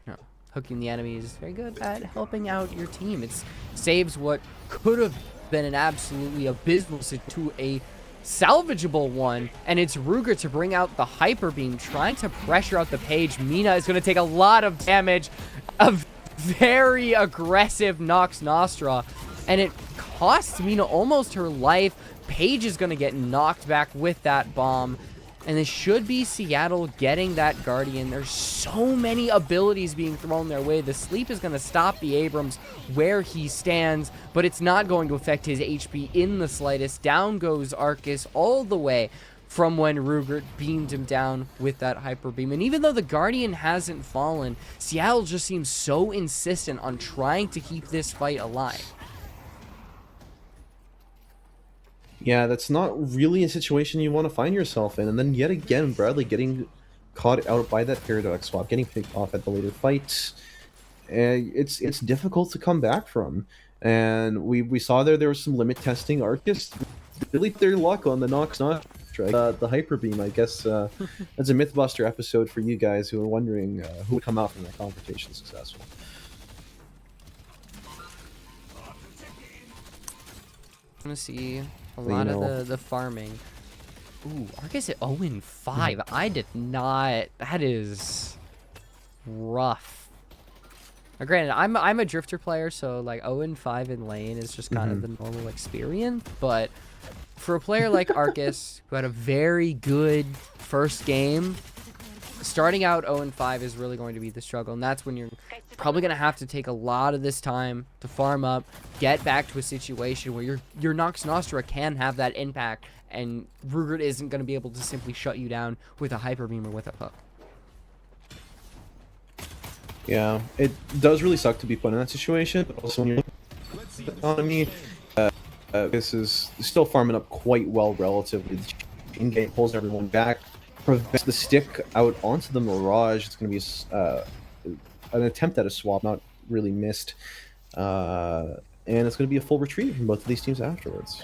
you know, hooking the enemies, very good at helping out your team. It saves what could have been an absolutely abysmal to a salvageable one, and it's Rugert to bring out the hyper beam, trying to pressure out the page. Mina is going to take a lot of damage, a very aggressive Nox Nostra, and it costs Mina almost her life. Paige is going to get knocked back with that bomb. And this should be Seattle getting that Guardian. There's so many abilities being thrown their way. The sleep is going to stop the Abrams where he stands, but it's not going to affect his HP in the slightest. Down goes Arcus all the way from when Rugert beamed him down with that Hyper Beam. And even though the Guardian hasn't fallen, Seattle just seems so insistent on trying to keep this fight alive. Yeah, that's not really a situation you want to find yourself in. And then yet again, Bradley getting caught out by that Paradox swap, getting picked off at the later fight. It's difficult to come back from. And we saw there was some limit testing. Arcus really their luck on the Nox strike. The Hyper Beam, I guess, that's a Mythbuster episode for you guys who are wondering who would come out from that confrontation successful. I'm going to see a lot of the farming. Ooh, Arcus at 0-5. I did not. That is rough. Now, granted, I'm a Drifter player, so like 0-5 in lane is just kind of the normal experience. But for a player like Arcus, who had a very good first game, starting out 0-5 is really going to be the struggle, and that's when you're probably going to have to take a lot of this time to farm up, get back to a situation where your Nox Nostra can have that impact, and Rugert isn't going to be able to simply shut you down with a Hyper Beam or with a hook. Yeah, it does really suck to be put in that situation, but also when you're looking at the economy, this is still farming up quite well relatively. The in-game pulls everyone back, prevents the stick out onto the Mirage. It's going to be an attempt at a swap, not really missed. And it's going to be a full retreat from both of these teams afterwards.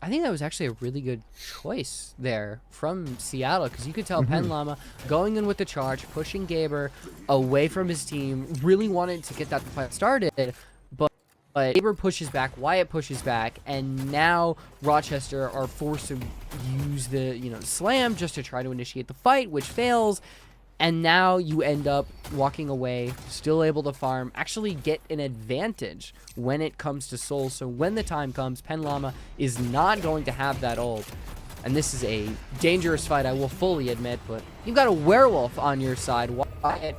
I think that was actually a really good choice there from Seattle, because you could tell Pen Llama going in with the charge, pushing Gaber away from his team, really wanted to get that fight started, but Gaber pushes back, Wyatt pushes back, and now Rochester are forced to use the slam just to try to initiate the fight, which fails. And now you end up walking away, still able to farm, actually get an advantage when it comes to souls. So when the time comes, Pen Llama is not going to have that ult. And this is a dangerous fight, I will fully admit, but you've got a werewolf on your side. Wyatt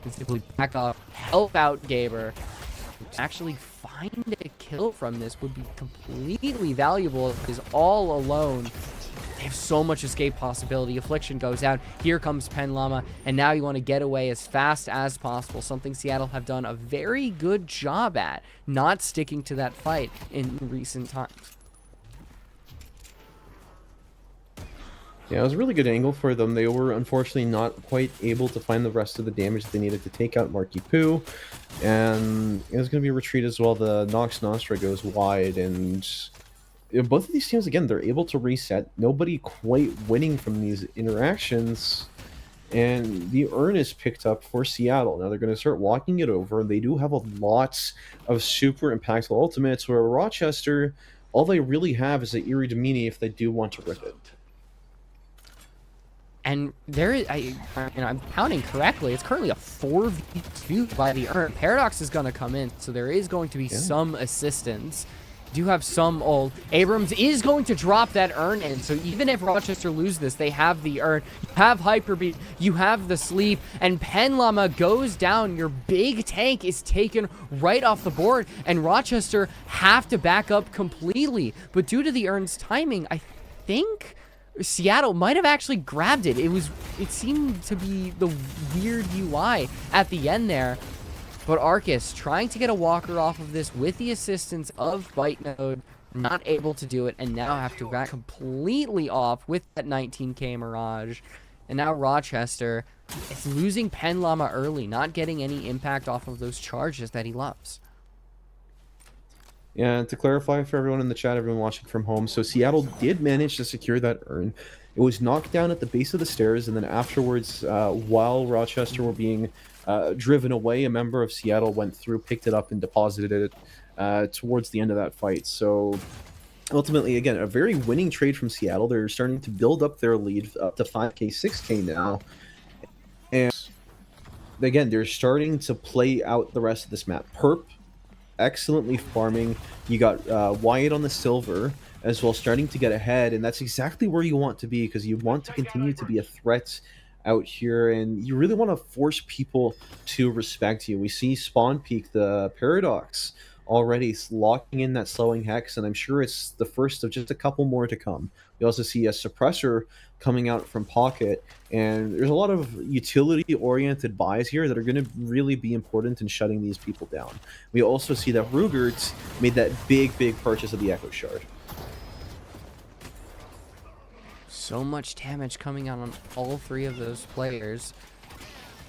can simply back off, help out Gaber. Actually find a kill from this would be completely valuable if he's all alone. They have so much escape possibility. Affliction goes out. Here comes Pen Llama, and now you want to get away as fast as possible. Something Seattle have done a very good job at, not sticking to that fight in recent times. Yeah, it was a really good angle for them. They were unfortunately not quite able to find the rest of the damage they needed to take out Marky Poo. And it was going to be a retreat as well. The Nox Nostra goes wide, and both of these teams, again, they're able to reset. Nobody quite winning from these interactions. And the urn is picked up for Seattle. Now they're going to start walking it over. They do have a lot of super impactful ultimates, where Rochester, all they really have is an Eerie Domini if they do want to rip it. And there is, I'm counting correctly, it's currently a 4v2 by the urn. Paradox is going to come in, so there is going to be some assistance. Do have some ult. Abrams is going to drop that urn in, so even if Rochester lose this, they have the urn. You have Hyper Beam, you have the sleep, and Pen Llama goes down. Your big tank is taken right off the board, and Rochester have to back up completely. But due to the urn's timing, I think Seattle might have actually grabbed it. It seemed to be the weird UI at the end there. But Arcus trying to get a walker off of this with the assistance of Bite Node, not able to do it, and now have to back completely off with that 19k Mirage. And now Rochester is losing Pen Llama early, not getting any impact off of those charges that he loves. Yeah, and to clarify for everyone in the chat, everyone watching from home, so Seattle did manage to secure that urn. It was knocked down at the base of the stairs, and then afterwards, while Rochester were being driven away, a member of Seattle went through, picked it up, and deposited it towards the end of that fight. So ultimately, again, a very winning trade from Seattle. They're starting to build up their lead up to 5k, 6k now. And again, they're starting to play out the rest of this map. Perp excellently farming. You got Wyatt on the silver as well, starting to get ahead, and that's exactly where you want to be, because you want to continue to be a threat out here, and you really want to force people to respect you. We see Spawn Peak, the Paradox, already locking in that slowing hex, and I'm sure it's the first of just a couple more to come. We also see a suppressor coming out from Pocket, and there's a lot of utility-oriented buys here that are going to really be important in shutting these people down. We also see that Rugert made that big purchase of the Echo Shard. So much damage coming out on all three of those players.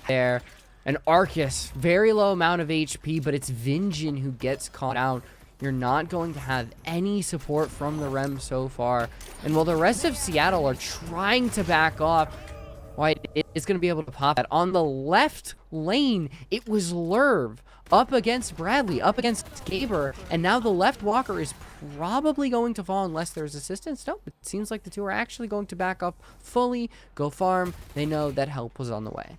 There, and Arcus, very low amount of HP, but it's Vinjin who gets caught out. You're not going to have any support from the Rem so far. And while the rest of Seattle are trying to back off, White is going to be able to pop that. On the left lane, it was Lerv up against Bradley, up against Gaber, and now the left walker is probably going to fall unless there's assistance. Nope, it seems like the two are actually going to back up fully, go farm. They know that help was on the way.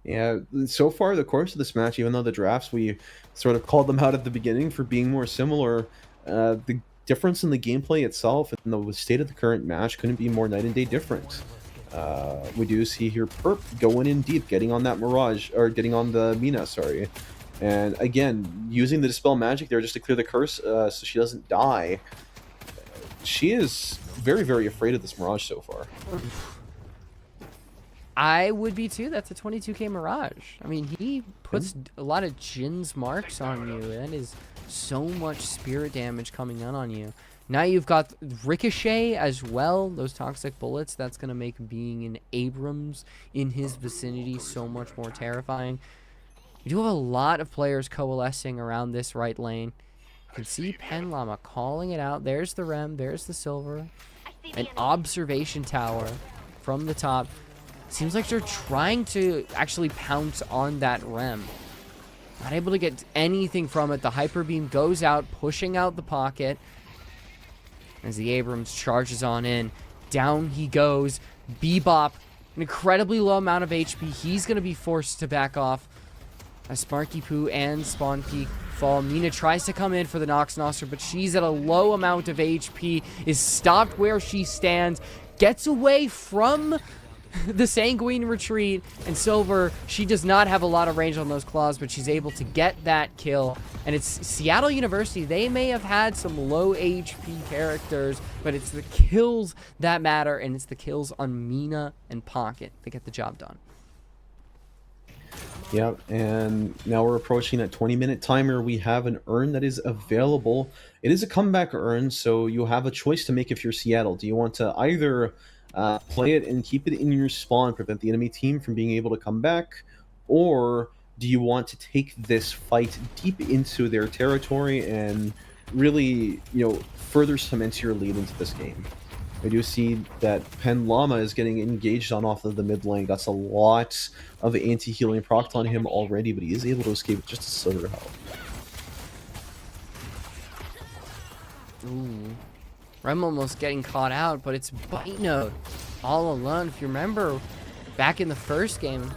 Yeah, so far the course of this match, even though the drafts, we sort of called them out at the beginning for being more similar, the difference in the gameplay itself and the state of the current match couldn't be more night and day different. We do see here Perp going in deep, getting on that Mirage, or getting on the Mina, sorry. And again, using the Dispel Magic there just to clear the curse so she doesn't die. She is very afraid of this Mirage so far. I would be too. That's a 22k Mirage. I mean, he puts a lot of Jin's marks on you. That is so much spirit damage coming out on you. Now you've got Ricochet as well. Those toxic bullets. That's going to make being in Abrams in his vicinity so much more terrifying. We do have a lot of players coalescing around this right lane. You can see Pen Llama calling it out. There's the Rem. There's the Silver. An observation tower from the top. Seems like they're trying to actually pounce on that Rem. Not able to get anything from it. The Hyper Beam goes out, pushing out the Pocket. As the Abrams charges on in. Down he goes. Bebop, an incredibly low amount of HP. He's going to be forced to back off. As Sparky Poo and Spawn Peak fall. Mina tries to come in for the Nox Nostra, but she's at a low amount of HP. Is stopped where she stands. Gets away from the Sanguine Retreat, and Silver, she does not have a lot of range on those claws, but she's able to get that kill. And it's Seattle University. They may have had some low HP characters, but it's the kills that matter, and it's the kills on Mina and Pocket that get the job done. Yep, and now we're approaching that 20-minute timer. We have an urn that is available. It is a comeback urn, so you have a choice to make if you're Seattle. Do you want to either play it and keep it in your spawn, prevent the enemy team from being able to come back, or do you want to take this fight deep into their territory and really, further cement your lead into this game? We do see that Pen Llama is getting engaged on off of the mid lane. That's a lot of anti-healing proc on him already, but he is able to escape with just a sliver of health. Ooh. Rem almost getting caught out, but it's Bite Node all alone. If you remember, back in the first game,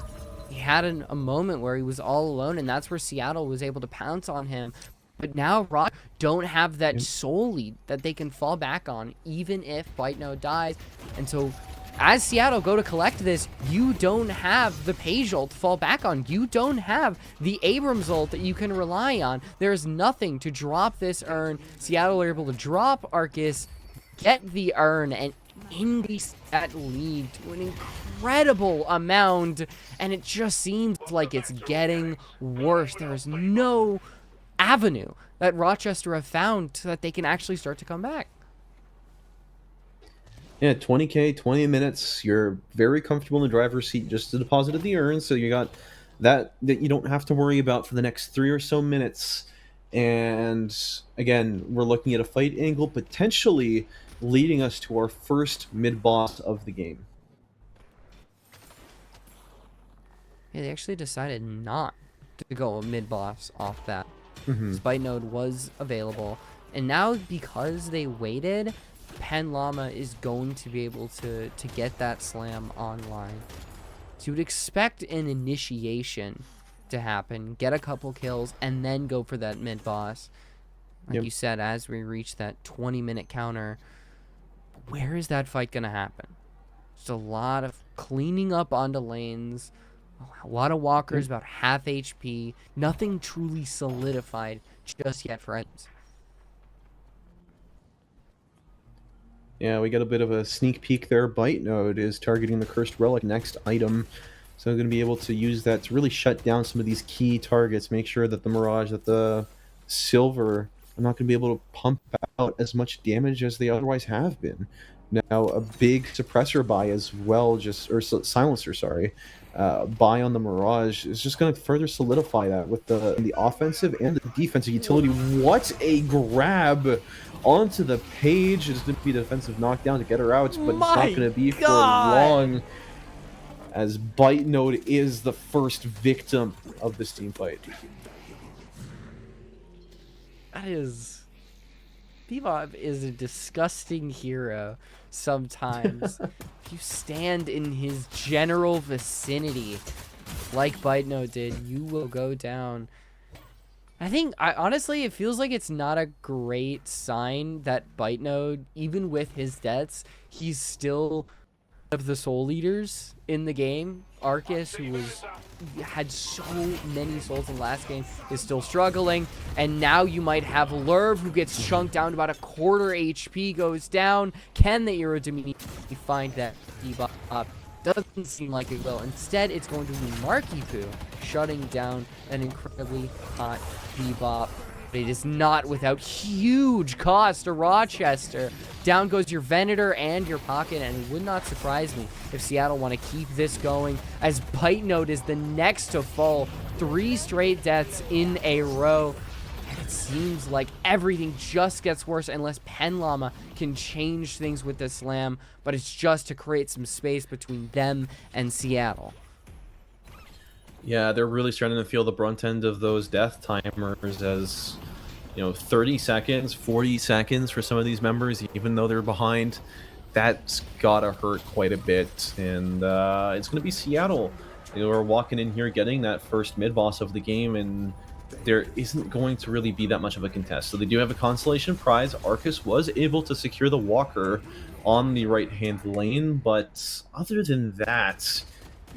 he had a moment where he was all alone, and that's where Seattle was able to pounce on him. But now Rock don't have that soul lead that they can fall back on, even if Bite Node dies. And so, as Seattle go to collect this, you don't have the Page ult to fall back on. You don't have the Abrams ult that you can rely on. There's nothing to drop this urn. Seattle are able to drop Arcus, get the urn, and increase that lead to an incredible amount. And it just seems like it's getting worse. There is no avenue that Rochester have found so that they can actually start to come back. Yeah, 20k, 20 minutes. You're very comfortable in the driver's seat, just to deposit the urn, so you got that you don't have to worry about for the next 3 or so minutes. And again, we're looking at a fight angle potentially leading us to our first mid-boss of the game. Yeah, they actually decided not to go a mid-boss off that. Mm-hmm. Bite Node was available. And now, because they waited, Pen Llama is going to be able to get that slam online. So you would expect an initiation to happen, get a couple kills, and then go for that mid boss. Like Yep. you said, as we reach that 20-minute counter, where is that fight going to happen? Just a lot of cleaning up onto lanes, a lot of walkers about half HP, nothing truly solidified just yet for items. Yeah, we get a bit of a sneak peek there. Bite Node is targeting the Cursed Relic next item. So I'm going to be able to use that to really shut down some of these key targets, make sure that the Mirage, that the Silver are not going to be able to pump out as much damage as they otherwise have been. Now, a big suppressor buy as well, silencer, sorry, buy on the Mirage is just going to further solidify that with the offensive and the defensive utility. What a grab onto the page. It's going to be a defensive knockdown to get her out, but it's not going to be for long, as Bite Node is the first victim of this team fight. That is... Bebop is a disgusting hero sometimes. If you stand in his general vicinity, like Bite Node did, you will go down. Honestly, it feels like it's not a great sign that Bite Node, even with his deaths, he's still one of the soul leaders in the game. Arcus, who had so many souls in the last game, is still struggling, and now you might have Lerv, who gets chunked down to about a quarter HP, goes down. Can the Irodemir find that Bebop? Doesn't seem like it will. Instead, it's going to be Markipu shutting down an incredibly hot Bebop. But it is not without huge cost to Rochester. Down goes your Venator and your Pocket, and it would not surprise me if Seattle want to keep this going, as Bite Node is the next to fall. 3 straight deaths in a row. And it seems like everything just gets worse unless Penlama can change things with the slam, but it's just to create some space between them and Seattle. Yeah, they're really starting to feel the brunt end of those death timers, as 30 seconds, 40 seconds for some of these members, even though they're behind. That's gotta hurt quite a bit, and it's gonna be Seattle. We're walking in here getting that first mid boss of the game, and there isn't going to really be that much of a contest. So they do have a consolation prize. Arcus was able to secure the Walker on the right hand lane, but other than that,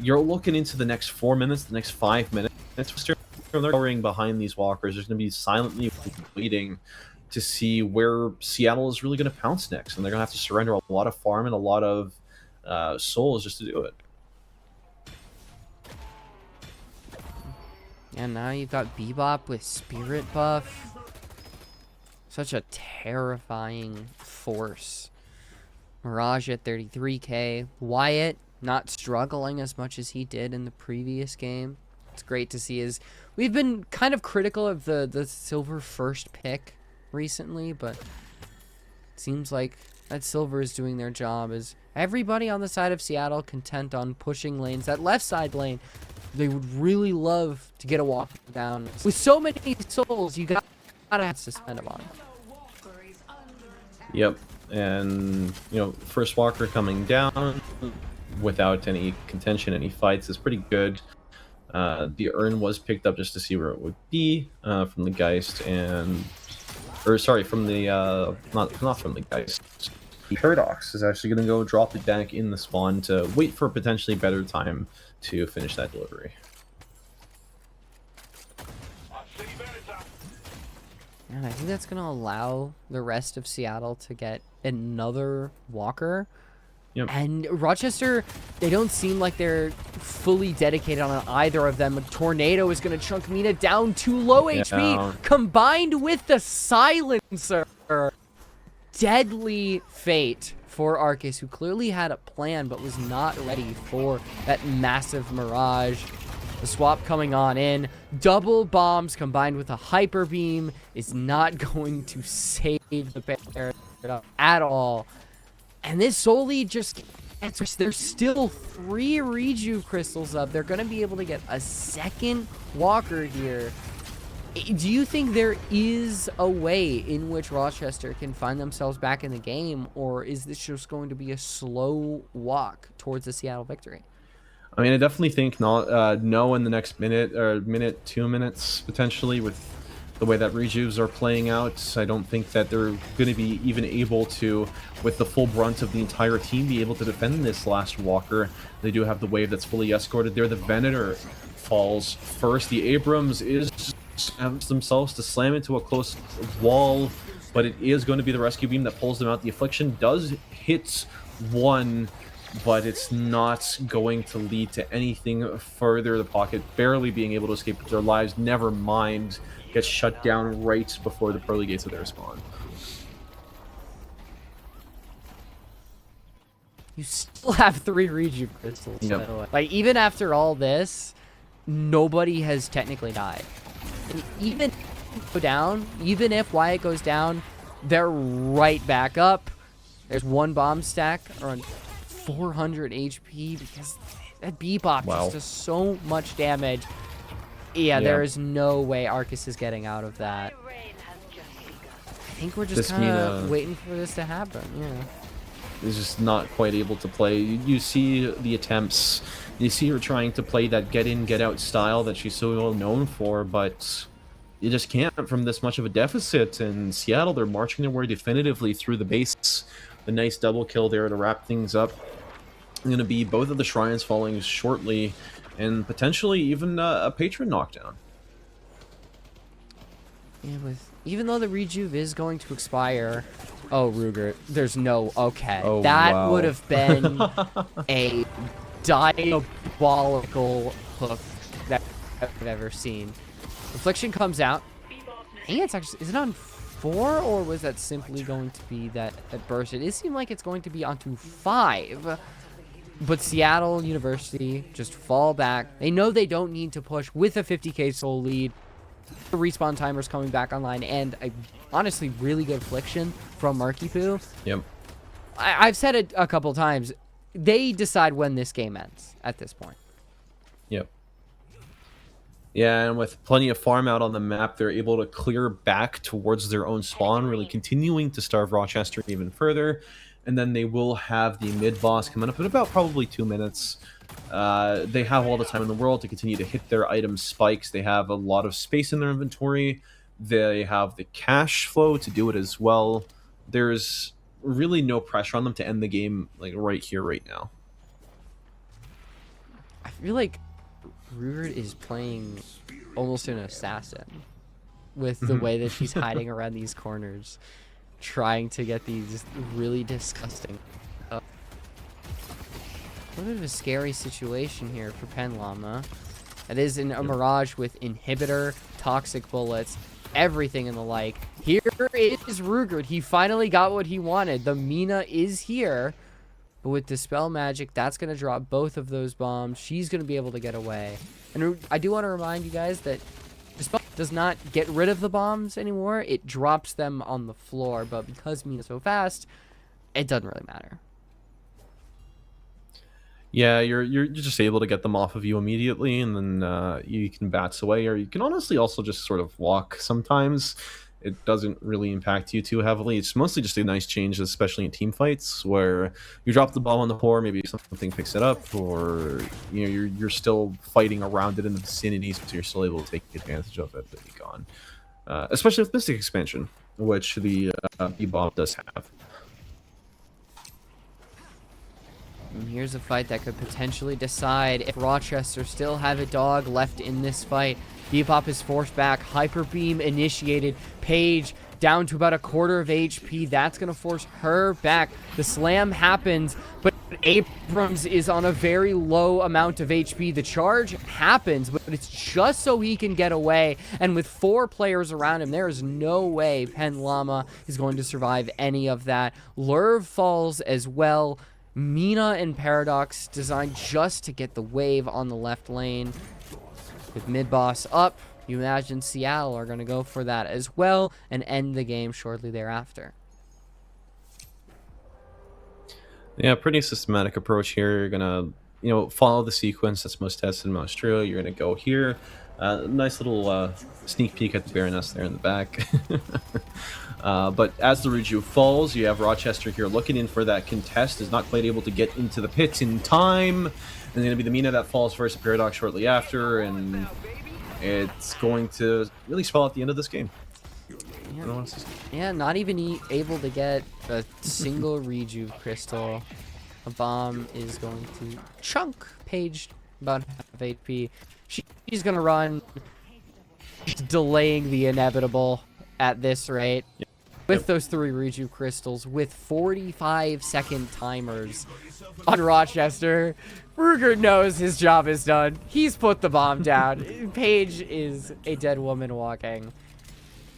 you're looking into the next 4 minutes, the next 5 minutes. They're going behind these walkers. There's going to be silently waiting to see where Seattle is really going to pounce next, and they're going to have to surrender a lot of farm and a lot of souls just to do it. And now you've got Bebop with Spirit buff. Such a terrifying force. Mirage at 33k. Wyatt not struggling as much as he did in the previous game. It's great to see. We've been kind of critical of the Silver first pick recently, but it seems like that Silver is doing their job. Is everybody on the side of Seattle content on pushing lanes? That left side lane, they would really love to get a walk down. With so many souls, you gotta have to spend them on. Yep, and first walker coming down without any contention, any fights is pretty good. The urn was picked up just to see where it would be from the Geist, from the not from the Geist. The Paradox is actually going to go drop it back in the spawn to wait for a potentially better time to finish that delivery. And I think that's going to allow the rest of Seattle to get another walker. Yep. And Rochester, they don't seem like they're fully dedicated on either of them. A Tornado is going to chunk Mina down to low HP, combined with the Silencer. Deadly fate for Arcus, who clearly had a plan but was not ready for that massive Mirage. The swap coming on in. Double bombs combined with a Hyper Beam is not going to save the pair at all. And this solely just gets, there's still 3 Reju crystals up. They're going to be able to get a second walker here. Do you think there is a way in which Rochester can find themselves back in the game, or is this just going to be a slow walk towards the Seattle victory? I mean, I definitely think not no in the next minute or minute, 2 minutes potentially with the way that rejuves are playing out. I don't think that they're going to be even able to, with the full brunt of the entire team, be able to defend this last walker. They do have the wave that's fully escorted there. The Venator falls first. The Abrams have themselves to slam into a close wall, but it is going to be the rescue beam that pulls them out. The Affliction does hit one, but it's not going to lead to anything further. The Pocket barely being able to escape with their lives, never mind gets shut down right before the pearly gates of their spawn. You still have 3 rejuve crystals. Yep. By the way. Like, even after all this, nobody has technically died. And even go down, even if Wyatt goes down, they're right back up. There's 1 bomb stack around 400 HP because that Bebop Wow. just does so much damage. Yeah, there is no way Arcus is getting out of that. I think we're just This kind of Mina- waiting for this to happen. Yeah. Is just not quite able to play. You see the attempts. You see her trying to play that get in, get out style that she's so well known for, but you just can't from this much of a deficit. And Seattle, they're marching their way definitively through the base. The nice double kill there to wrap things up. Going to be both of the shrines falling shortly, and potentially even a patron knockdown. Yeah, even though the rejuve is going to expire. Oh, Ruger, there's no. Okay, Oh, that wow. would have been a diabolical hook that I've ever seen. Affliction comes out. I think it's actually. Is it on 4, or was that simply going to be that burst? It seemed like it's going to be onto 5. But Seattle University just fall back. They know they don't need to push with a 50k soul lead. The respawn timer's coming back online, and a honestly really good Affliction from Marky Poo. Yep. I've said it a couple times. They decide when this game ends at this point. Yep. Yeah, and with plenty of farm out on the map, they're able to clear back towards their own spawn, really continuing to starve Rochester even further. And then they will have the mid-boss coming up in about probably 2 minutes. They have all the time in the world to continue to hit their item spikes. They have a lot of space in their inventory. They have the cash flow to do it as well. There's really no pressure on them to end the game like right here, right now. I feel like Ruger is playing almost an assassin with the way that she's hiding around these corners, trying to get these really disgusting. A bit of a scary situation here for Pen Llama. It is in a Mirage with inhibitor, toxic bullets, everything and the like. Here is Ruger. He finally got what he wanted. The Mina is here. But with Dispel Magic, that's going to drop both of those bombs. She's going to be able to get away. And I do want to remind you guys that Dispel does not get rid of the bombs anymore. It drops them on the floor. But because Mina's so fast, it doesn't really matter. Yeah, you're just able to get them off of you immediately, and then you can bats away, or you can honestly also just sort of walk sometimes. It doesn't really impact you too heavily. It's mostly just a nice change, especially in team fights, where you drop the bomb on the floor, maybe something picks it up, or you're still fighting around it in the vicinity, so you're still able to take advantage of it, but be gone. Especially with Mystic Expansion, which the bomb does have. And here's a fight that could potentially decide if Rochester still have a dog left in this fight. Depop is forced back. Hyper Beam initiated. Paige down to about a quarter of HP. That's going to force her back. The slam happens, but Abrams is on a very low amount of HP. The charge happens, but it's just so he can get away. And with 4 players around him, there is no way Pen Llama is going to survive any of that. Lurv falls as well. Mina and Paradox designed just to get the wave on the left lane. With mid-boss up, you imagine Seattle are going to go for that as well and end the game shortly thereafter. Yeah, pretty systematic approach here. You're going to, follow the sequence that's most tested and most true. You're going to go here. Nice little sneak peek at the Baroness there in the back. But as the Riju falls, you have Rochester here looking in for that contest, is not quite able to get into the pits in time. And going to be the Mina that falls versus Paradox shortly after, and it's going to really spell out the end of this game. I don't know what else to say. Yeah, not even able to get a single rejuve crystal. A bomb is going to chunk Paige about half HP. She's going to run, delaying the inevitable at this rate. With those 3 rejuve crystals, with 45-second timers on Rochester, Ruger knows his job is done. He's put the bomb down. Paige is a dead woman walking.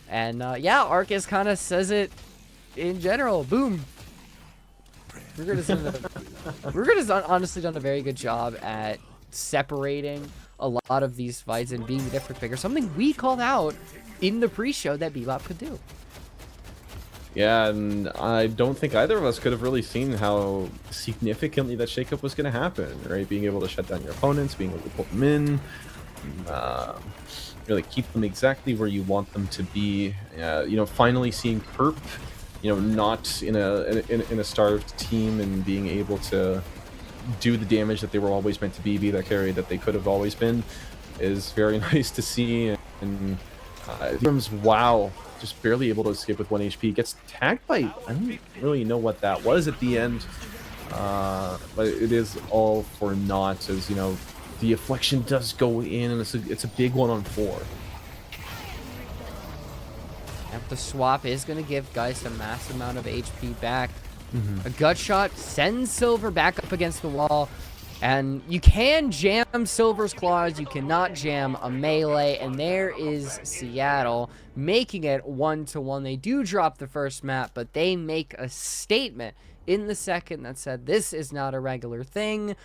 And yeah, Arcus kind of says it in general. Boom. Ruger has honestly done a very good job at separating a lot of these fights and being the difference maker. Something we called out in the pre-show that Bebop could do. Yeah, and I don't think either of us could have really seen how significantly that shakeup was going to happen, right? Being able to shut down your opponents, being able to put them in, really keep them exactly where you want them to be. You know, finally seeing Perp, you know, not in a starved team and being able to do the damage that they were always meant to be that carry that they could have always been, is very nice to see. And wow, just barely able to escape with 1 HP. Gets tagged by, I don't really know what that was at the end, but it is all for naught, as you know, the affliction does go in, and it's a big 1-on-4. And the swap is going to give Geist a massive amount of HP back. A gut shot sends Silver back up against the wall. And you can jam Silver's claws, you cannot jam a melee, and there is Seattle making it 1-1. They do drop the first map, but they make a statement in the second that said, this is not a regular thing.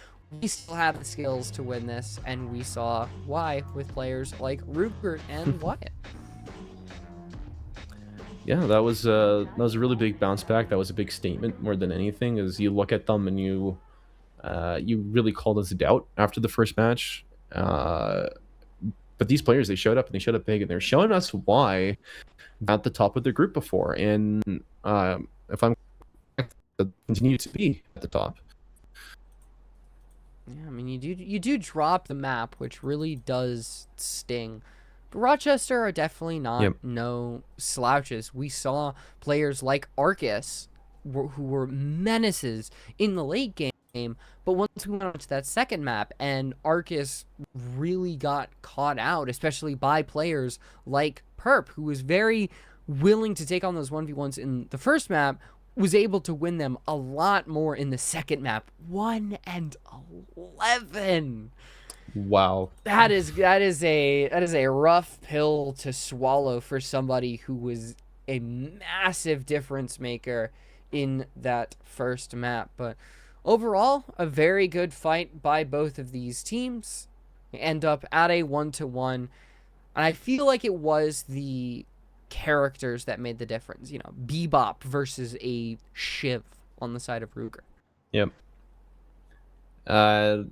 We still have the skills to win this, and we saw why with players like Rupert and Wyatt. Yeah, that was a really big bounce back. That was a big statement more than anything, as you look at them and you really called us doubt after the first match. But these players, they showed up, and they showed up big, and they're showing us why at the top of their group before. And if I'm correct, they continue to be at the top. Yeah, I mean, you do drop the map, which really does sting. But Rochester are definitely not no slouches. We saw players like Arcus, who were menaces in the late game, but once we went on to that second map, and Arcus really got caught out, especially by players like Perp, who was very willing to take on those 1v1s in the first map, was able to win them a lot more in the second map. 1-11. Wow. That is a rough pill to swallow for somebody who was a massive difference maker in that first map. But overall, a very good fight by both of these teams. We end up at a 1-1, and I feel like it was the characters that made the difference. You know, Bebop versus a Shiv on the side of Ruger. Yep.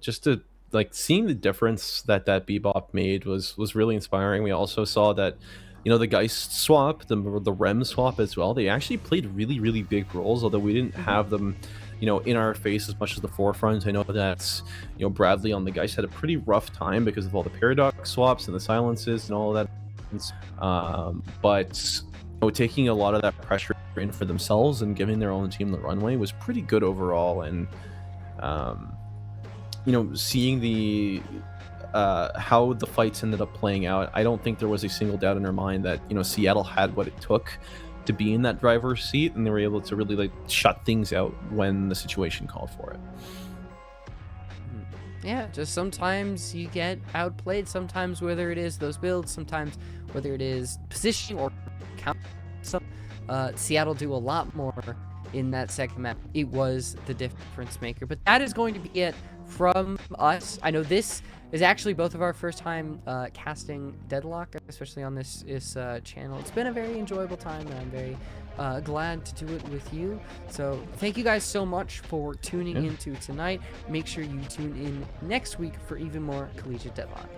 Just to seeing the difference that Bebop made was really inspiring. We also saw that, you know, the Geist swap, the Rem swap as well, they actually played really, really big roles, although we didn't have them, you know, in our face as much as the forefront. I know that, you know, Bradley on the Geist had a pretty rough time because of all the Paradox swaps and the silences and all of that. But you know, taking a lot of that pressure in for themselves and giving their own team the runway was pretty good overall. And you know, seeing the how the fights ended up playing out, I don't think there was a single doubt in our mind that, you know, Seattle had what it took to be in that driver's seat, and they were able to really shut things out when the situation called for it. Yeah, just sometimes you get outplayed, sometimes whether it is those builds, sometimes whether it is positioning or count. Seattle do a lot more in that second map. It was the difference maker. But that is going to be it from us. I know this is actually both of our first time casting Deadlock, especially on this channel. It's been a very enjoyable time, and I'm very glad to do it with you. So thank you guys so much for tuning into tonight. Make sure you tune in next week for even more Collegiate Deadlock.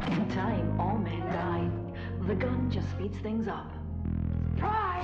In time, all men die. The gun just speeds things up. Pride!